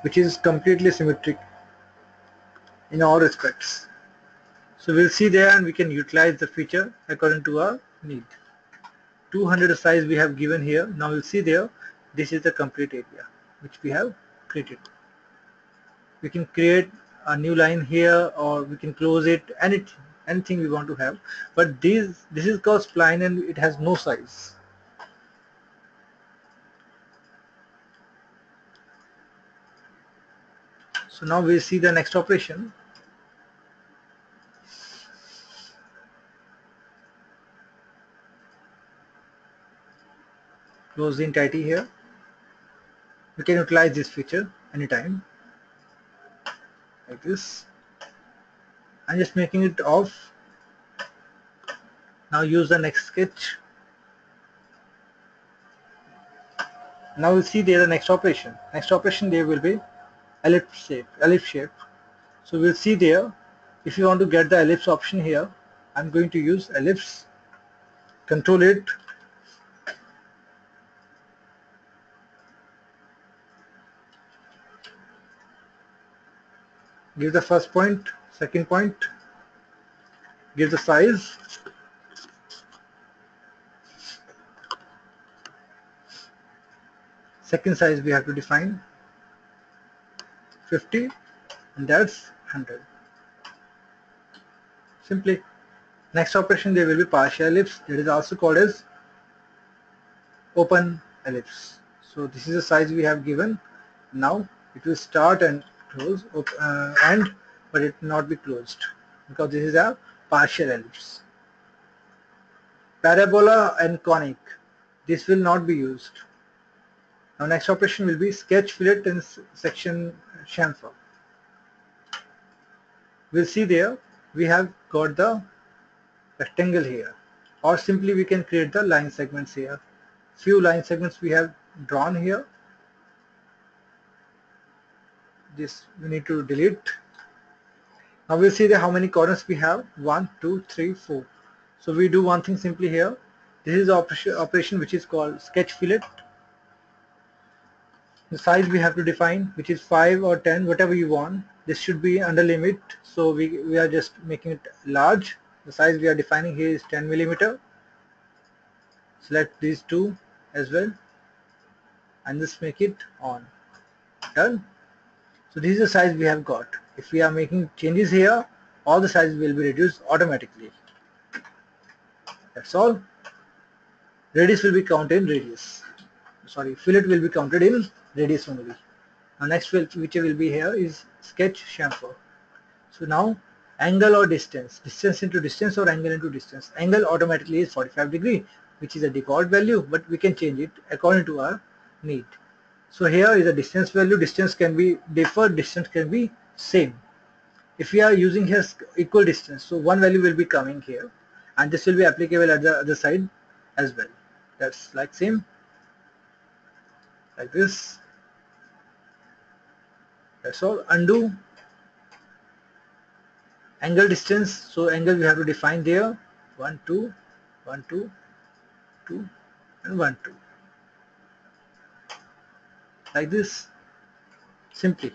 which is completely symmetric in all respects. So we'll see there, and we can utilize the feature according to our need. 200 size we have given here. Now we'll see there, this is the complete area which we have created. We can create a new line here, or we can close it, anything we want to have. But this is called spline and it has no size. So now we see the next operation. Close the entity here. We can utilize this feature anytime, like this. I'm just making it off. Now use the next sketch. Now we'll see there the next operation. Next operation there will be ellipse shape. So we'll see there, if you want to get the ellipse option here, I'm going to use ellipse, control it, give the first point, second point, give the size, second size we have to define 50, and that's 100. Simply. Next operation there will be partial ellipse, that is also called as open ellipse. So this is the size we have given. Now it will start and close, but it will not be closed because this is a partial ellipse. Parabola and conic, this will not be used. Now next operation will be sketch, fillet and section chamfer. We'll see there we have got the rectangle here, or simply we can create the line segments here. Few line segments we have drawn here. This we need to delete. Now we'll see how many corners we have. 1, 2, 3, 4. So we do one thing simply here. This is the operation which is called sketch fillet. The size we have to define, which is 5 or 10, whatever you want. This should be under limit, so we are just making it large. The size we are defining here is 10 millimeter. Select these two as well and just make it on. Done. So this is the size we have got. If we are making changes here, all the sizes will be reduced automatically. That's all. Radius will be counted in radius. Sorry, fillet will be counted in radius only. Now next feature will be here is sketch chamfer. So now angle or distance into distance or angle into distance. Angle automatically is 45 degree, which is a default value, but we can change it according to our need. So here is a distance value. Distance can be different, distance can be same. If we are using here equal distance, so one value will be coming here and this will be applicable at the other side as well. That's like same, like this. That's all. Undo. Angle distance, so angle we have to define there. 1, 2, 1, 2, 2 and 1, 2. Like this. Simply.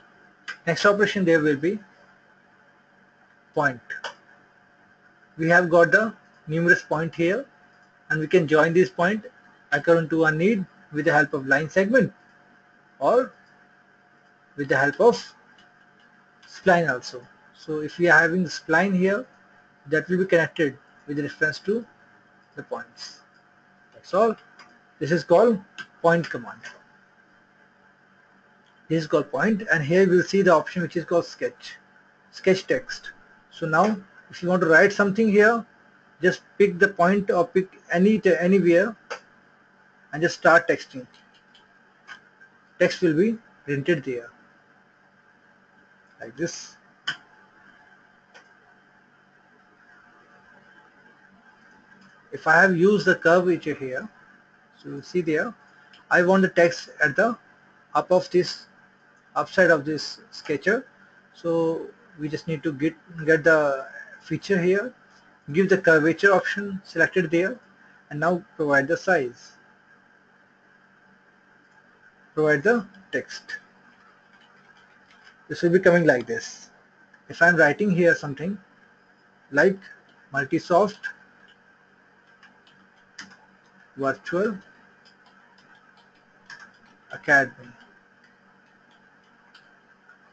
Next operation there will be point. We have got the numerous point here and we can join this point according to our need with the help of line segment or with the help of spline also. So if we are having the spline here, that will be connected with reference to the points. That's all. This is called point command. This is called point, and here we will see the option which is called sketch text. So now if you want to write something here, just pick the point or pick anywhere and just start texting. Text will be printed there like this. If I have used the curvature here, so you see there, I want the text at the upside of this sketcher. So we just need to get the feature here, give the curvature option selected there, and now provide the size, provide the text. This will be coming like this. If I am writing here something like Multisoft Virtual Academy,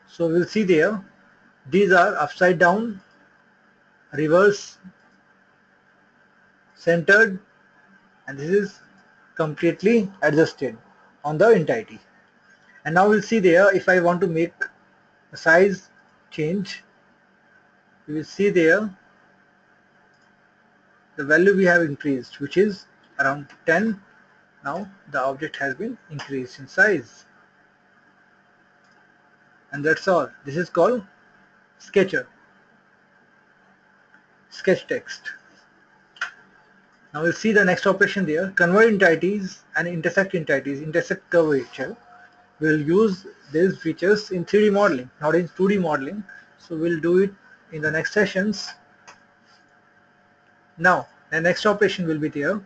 so we'll see there These are upside down, reverse, centered, and this is completely adjusted on the entirety. And now we'll see there, if I want to make a size change, you will see there the value we have increased, which is around 10. Now the object has been increased in size, and that's all. This is called sketcher, sketch text. Now we'll see the next operation there, convert entities and intersect entities, intersect curvature. We'll use these features in 3D modeling, not in 2D modeling, so we'll do it in the next sessions. Now the next operation will be there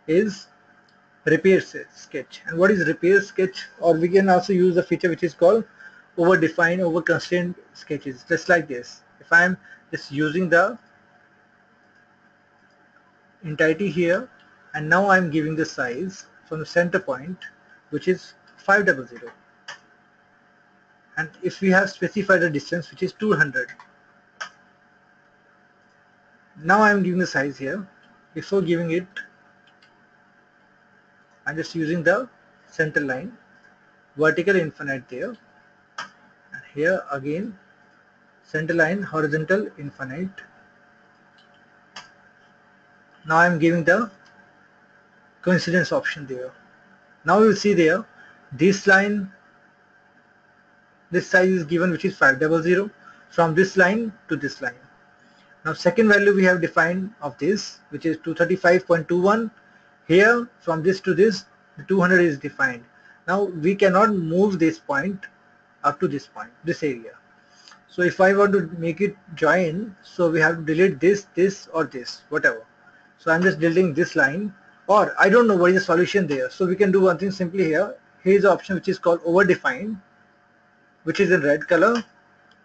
is repair sketch. And what is repair sketch? Or we can also use the feature which is called over define, over constraint sketches, just like this. If I am just using the entirety here, and now I am giving the size from the center point, which is 500, and if we have specified the distance, which is 200, now I am giving the size here. Before giving it, I'm just using the center line, vertical infinite there, and here again center line, horizontal infinite. Now I am giving the coincidence option there. Now you will see there, this line, this size is given, which is 500, from this line to this line. Now second value we have defined of this, which is 235.21. Here from this to this, the 200 is defined. Now we cannot move this point up to this point, this area. So if I want to make it join, so we have to delete this, this, or this, whatever. So I'm just deleting this line, or I don't know what is the solution there. So we can do one thing simply here. Here is the option which is called over define, which is in red color.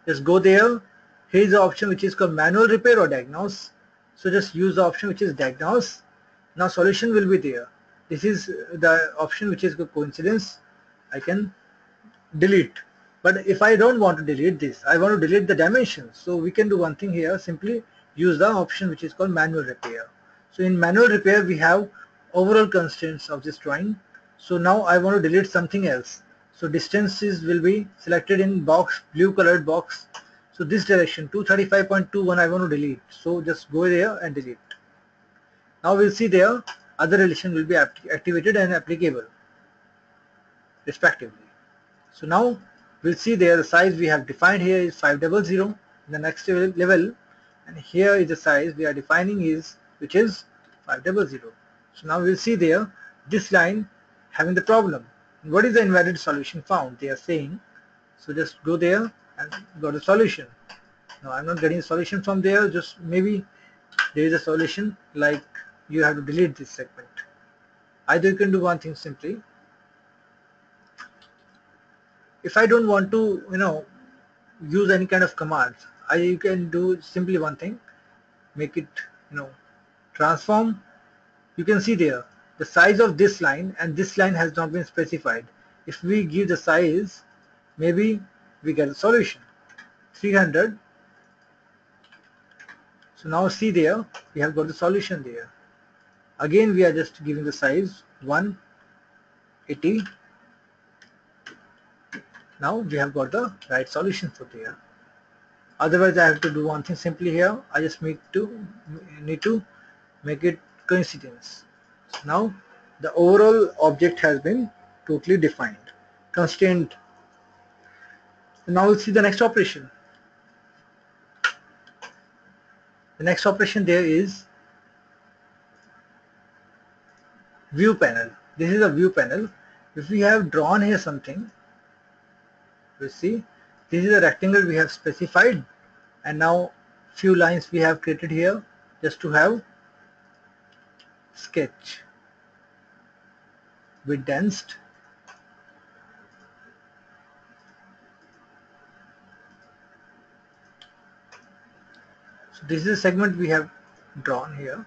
Just go there. Here is the option which is called manual repair or diagnose. So just use the option which is diagnose. Now solution will be there. This is the option which is the coincidence. I can delete. But if I don't want to delete this, I want to delete the dimensions. So we can do one thing here, simply use the option which is called manual repair. So in manual repair we have overall constraints of this drawing. So now I want to delete something else. So distances will be selected in box, blue colored box. So this direction 235.21 I want to delete. So just go there and delete. Now we'll see there other relation will be activated and applicable respectively. So now we'll see there the size we have defined here is 500 in the next level, and here is the size we are defining is, which is 500. So now we'll see there this line having the problem. What is the invalid solution found? They are saying. So just go there and got a solution. Now I'm not getting a solution from there, just maybe there is a solution like you have to delete this segment. Either you can do one thing simply. If I don't want to use any kind of commands, I can do simply one thing, make it transform. You can see there the size of this line, and this line has not been specified. If we give the size, maybe we get a solution 300. So now see there we have got the solution there. Again we are just giving the size 180. Now we have got the right solution for there. Otherwise I have to do one thing simply here. I just need to make it coincidence. So now the overall object has been totally defined, constrained. Now we'll see the next operation. The next operation there is view panel. This is a view panel. If we have drawn here something, we see this is a rectangle we have specified, and now few lines we have created here just to have sketch with dense. So this is a segment we have drawn here.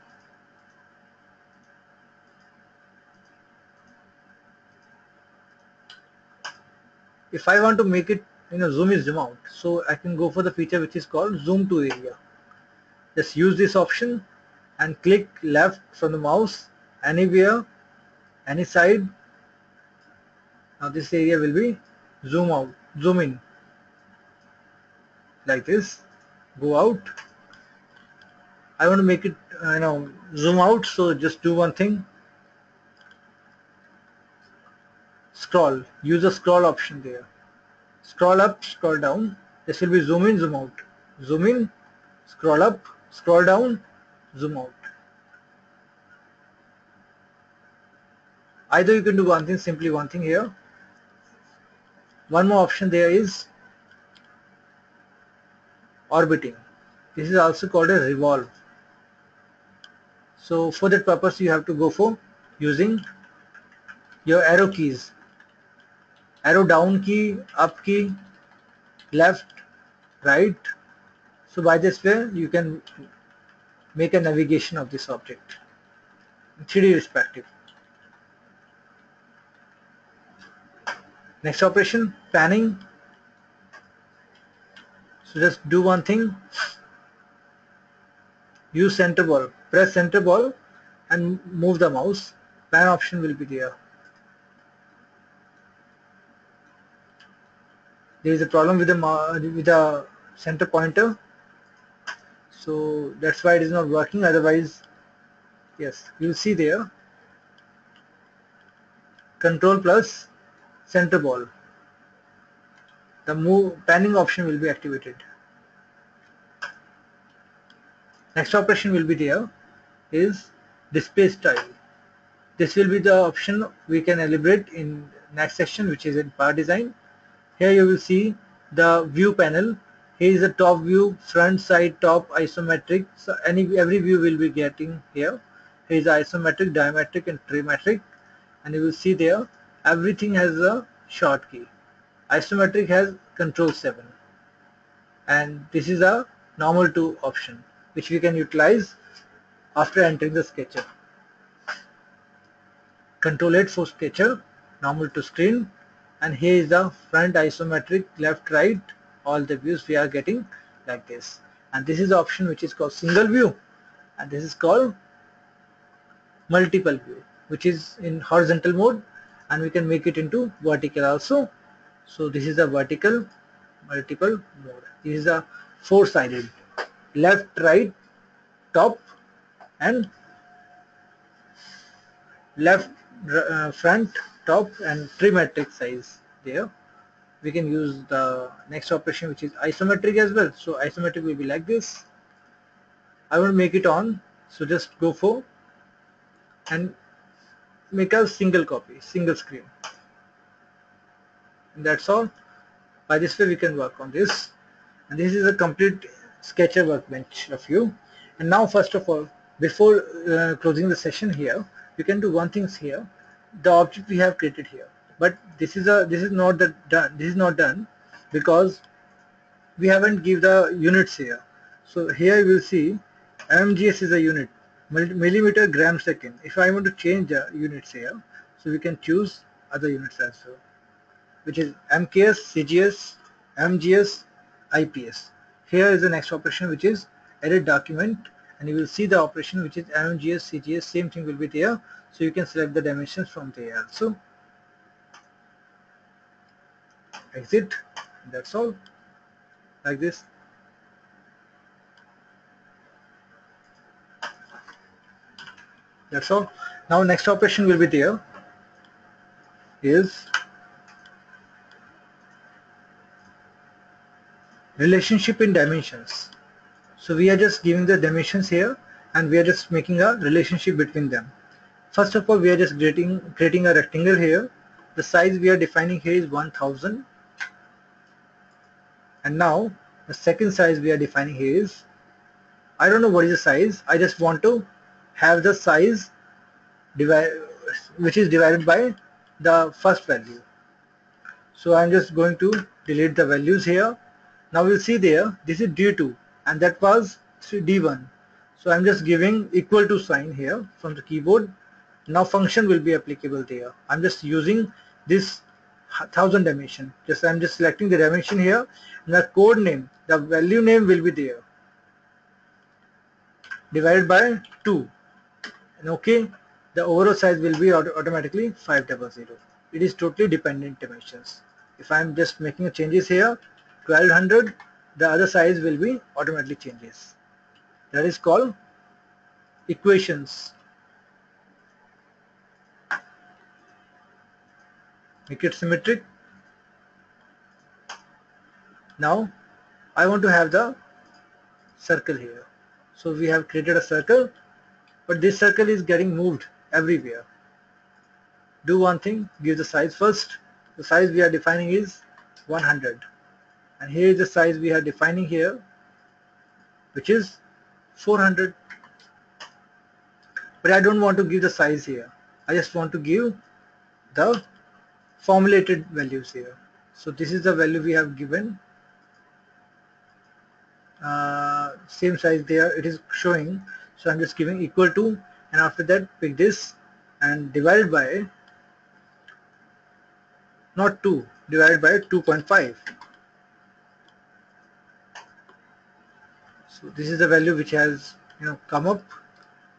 If I want to make it zoom in, zoom out. So I can go for the feature which is called zoom to area. Just use this option and click left from the mouse anywhere, any side. Now this area will be zoom out, zoom in like this. Go out. I want to make it zoom out, so just do one thing. Scroll. Use the scroll option there. Scroll up, scroll down. This will be zoom in, zoom out. Zoom in, scroll up, scroll down, zoom out. Either you can do one thing, simply one thing here. One more option there is orbiting. This is also called a revolve. So for that purpose you have to go for using your arrow keys. Arrow down key, up key, left, right. So by this way you can make a navigation of this object, 3D perspective. Next operation, panning. So just do one thing. Use center ball. Press center ball and move the mouse. Pan option will be there. There is a problem with the center pointer, so that's why it is not working. Otherwise, yes, you will see there. Control plus center ball. The move panning option will be activated. Next operation will be there is display style. This will be the option we can elaborate in next section, which is in power design. Here you will see the view panel. Here is the top view, front, side, top, isometric. So every view will be getting here. Here is isometric, diametric and trimetric, and you will see there everything has a short key. Isometric has control 7, and this is a normal to option which we can utilize after entering the sketcher. Control 8 for sketcher, normal to screen, and here is the front isometric, left, right, all the views we are getting like this. And this is the option which is called single view, and this is called multiple view, which is in horizontal mode, and we can make it into vertical also. So this is a vertical multiple mode. This is a four-sided, left, right, top, and left, front, top, and trimetric size there. We can use the next operation which is isometric as well. So isometric will be like this. I want to make it on, so just go for and make a single copy, single screen, and that's all. By this way we can work on this, and this is a complete sketcher workbench of you. And now first of all, before closing the session here, you can do one thing here. The object we have created here, but this is not done because we haven't give the units here. So here you will see MGS is a unit, millimeter gram second. If I want to change the units here, so we can choose other units as well, which is MKS, CGS, MGS, IPS. Here is the next operation which is edit document, and you will see the operation which is MGS, CGS, same thing will be there. So you can select the dimensions from there also. Exit. That's all. Like this. That's all. Now next operation will be there is relationship in dimensions. So we are just giving the dimensions here, and we are just making a relationship between them. First of all, we are just creating a rectangle here. The size we are defining here is 1000, and now the second size we are defining here is, I don't know what is the size. I just want to have the size which is divided by the first value. So I'm just going to delete the values here. Now we'll see there this is D2 and that was D1. So I'm just giving equal to sign here from the keyboard. Now function will be applicable there. I'm just using this 1000 dimension. I'm just selecting the dimension here, and the code name, the value name will be there, divided by 2, and okay, the overall size will be automatically 500. It is totally dependent dimensions. If I am just making changes here, 1200, the other size will be automatically changes. That is called equations. Make it symmetric. Now I want to have the circle here. So we have created a circle, but this circle is getting moved everywhere. Do one thing, give the size first. The size we are defining is 100, and here is the size we are defining here, which is 400. But I don't want to give the size here. I just want to give the formulated values here. So this is the value we have given. Same size there it is showing. So I'm just giving equal to, and after that pick this and divided by, not 2, divided by 2.5. So this is the value which has come up.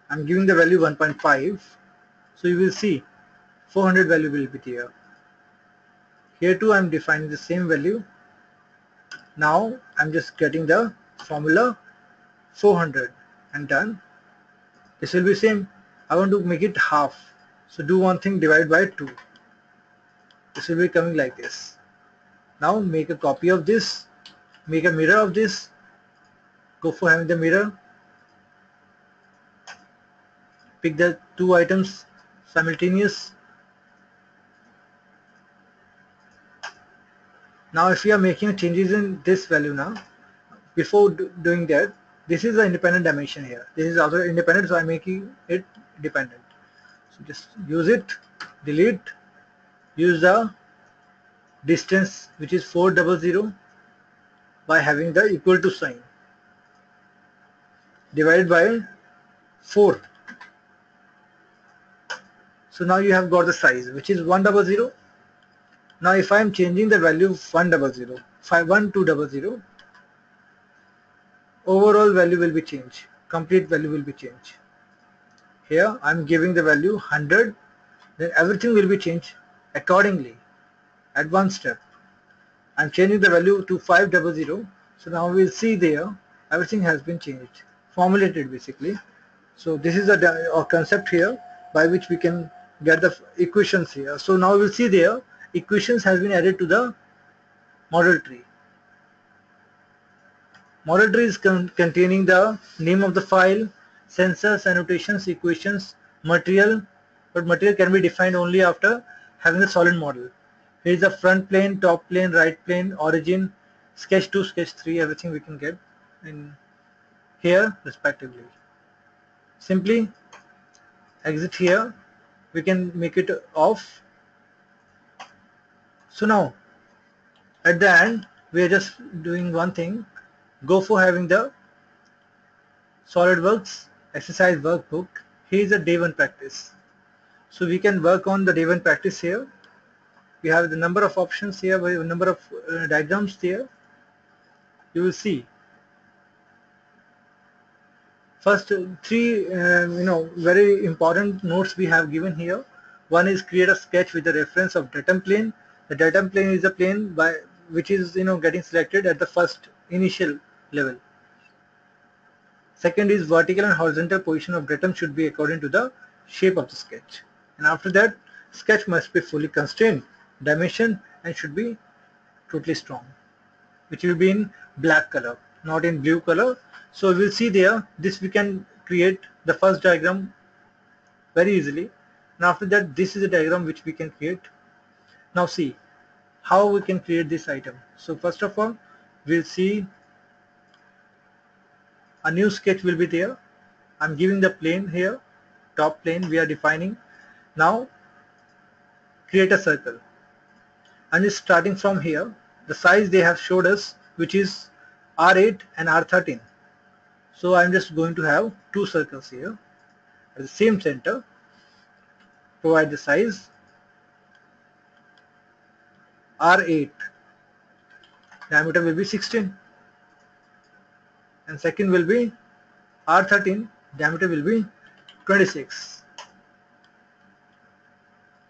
I'm giving the value 1.5. So you will see 400 value will be there. Here too I'm defining the same value. Now I'm just getting the formula 400 and done. This will be same. I want to make it half. So do one thing, divide by 2. This will be coming like this. Now make a copy of this, make a mirror of this, go for having the mirror, pick the 2 items simultaneous. Now if we are making changes in this value now, before doing that, this is the independent dimension here. This is also independent, so I'm making it dependent. So just use it, delete, use the distance which is 400 by having the equal to sign, divided by 4. So now you have got the size which is 100. Now if I am changing the value 100, 1200, overall value will be changed, complete value will be changed. Here I am giving the value 100, then everything will be changed accordingly at one step. I am changing the value to 500, so now we will see there everything has been changed, formulated basically. So this is a concept here by which we can get the equations here. So now we will see there equations has been added to the model tree. Model tree is containing the name of the file, sensors, annotations, equations, material, but material can be defined only after having the solid model. Here is the front plane, top plane, right plane, origin, sketch 2, sketch 3, everything we can get in here respectively. Simply exit here, we can make it off. So now at the end we are just doing one thing, go for having the SolidWorks exercise workbook. Here is the day 1 practice. So we can work on the day 1 practice here. We have the number of options here, we have a number of diagrams there. You will see first 3 very important notes we have given here. One is create a sketch with the reference of datum plane. The datum plane is the plane by which is getting selected at the first initial level. Second is vertical and horizontal position of datum should be according to the shape of the sketch. And after that, sketch must be fully constrained, dimension, and should be totally strong, which will be in black color, not in blue color. So we'll see there, this we can create the first diagram very easily. And after that, this is a diagram which we can create. Now see how we can create this item. So first of all, we'll see a new sketch will be there. I'm giving the plane here, top plane we are defining. Now create a circle. And it's starting from here. The size they have showed us, which is R8 and R13. So I'm just going to have 2 circles here at the same center. Provide the size. R8, diameter will be 16, and second will be R13, diameter will be 26.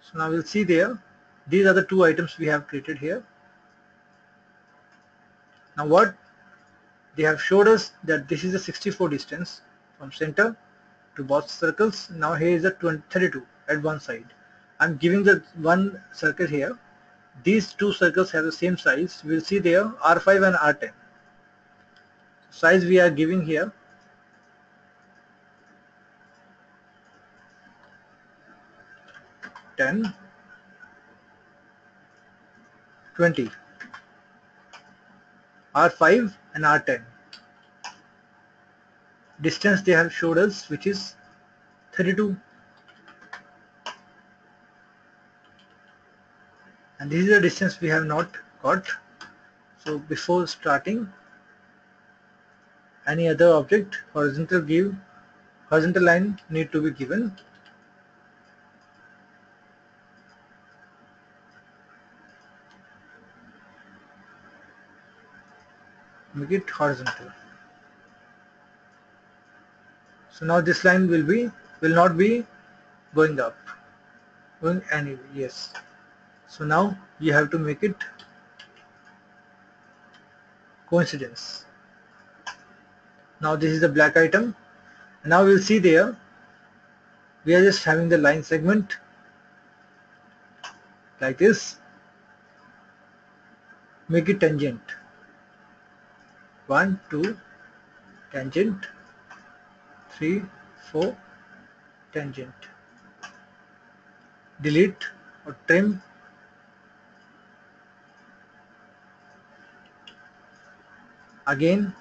So now we'll see there, these are the two items we have created here. Now what they have showed us that this is a 64 distance from center to both circles. Now here is a 32 at one side. I'm giving the one circle here. These two circles have the same size. We'll see there R5 and R10. Size we are giving here 10, 20, R5 and R10. Distance they have showed us, which is 32, and this is the distance we have not got. So before starting any other object, horizontal line need to be given. Make it horizontal. So now this line will not be going up, going anywhere. Yes. So now you have to make it coincidence. Now this is the black item. Now we'll see there, we are just having the line segment like this. Make it tangent. 1, 2, tangent. 3, 4, tangent. Delete or trim. Again,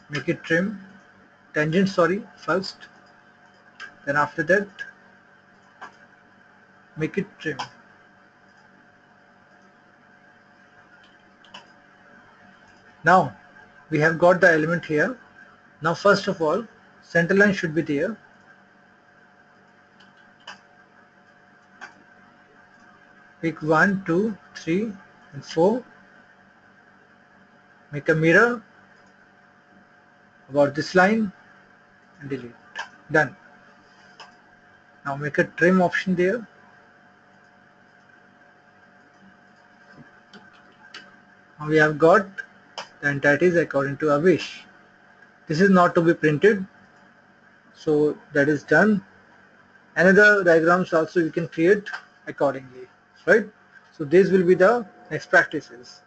make it trim. Tangent, sorry, first. Then after that, make it trim. Now we have got the element here. Now first of all, center line should be there. Pick 1, 2, 3 and 4. Make a mirror about this line and delete. Done. Now make a trim option there. Now we have got the entities according to our wish. This is not to be printed, so that is done. Another diagrams also you can create accordingly, right? So these will be the next practices.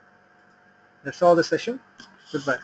That's all the session. Goodbye.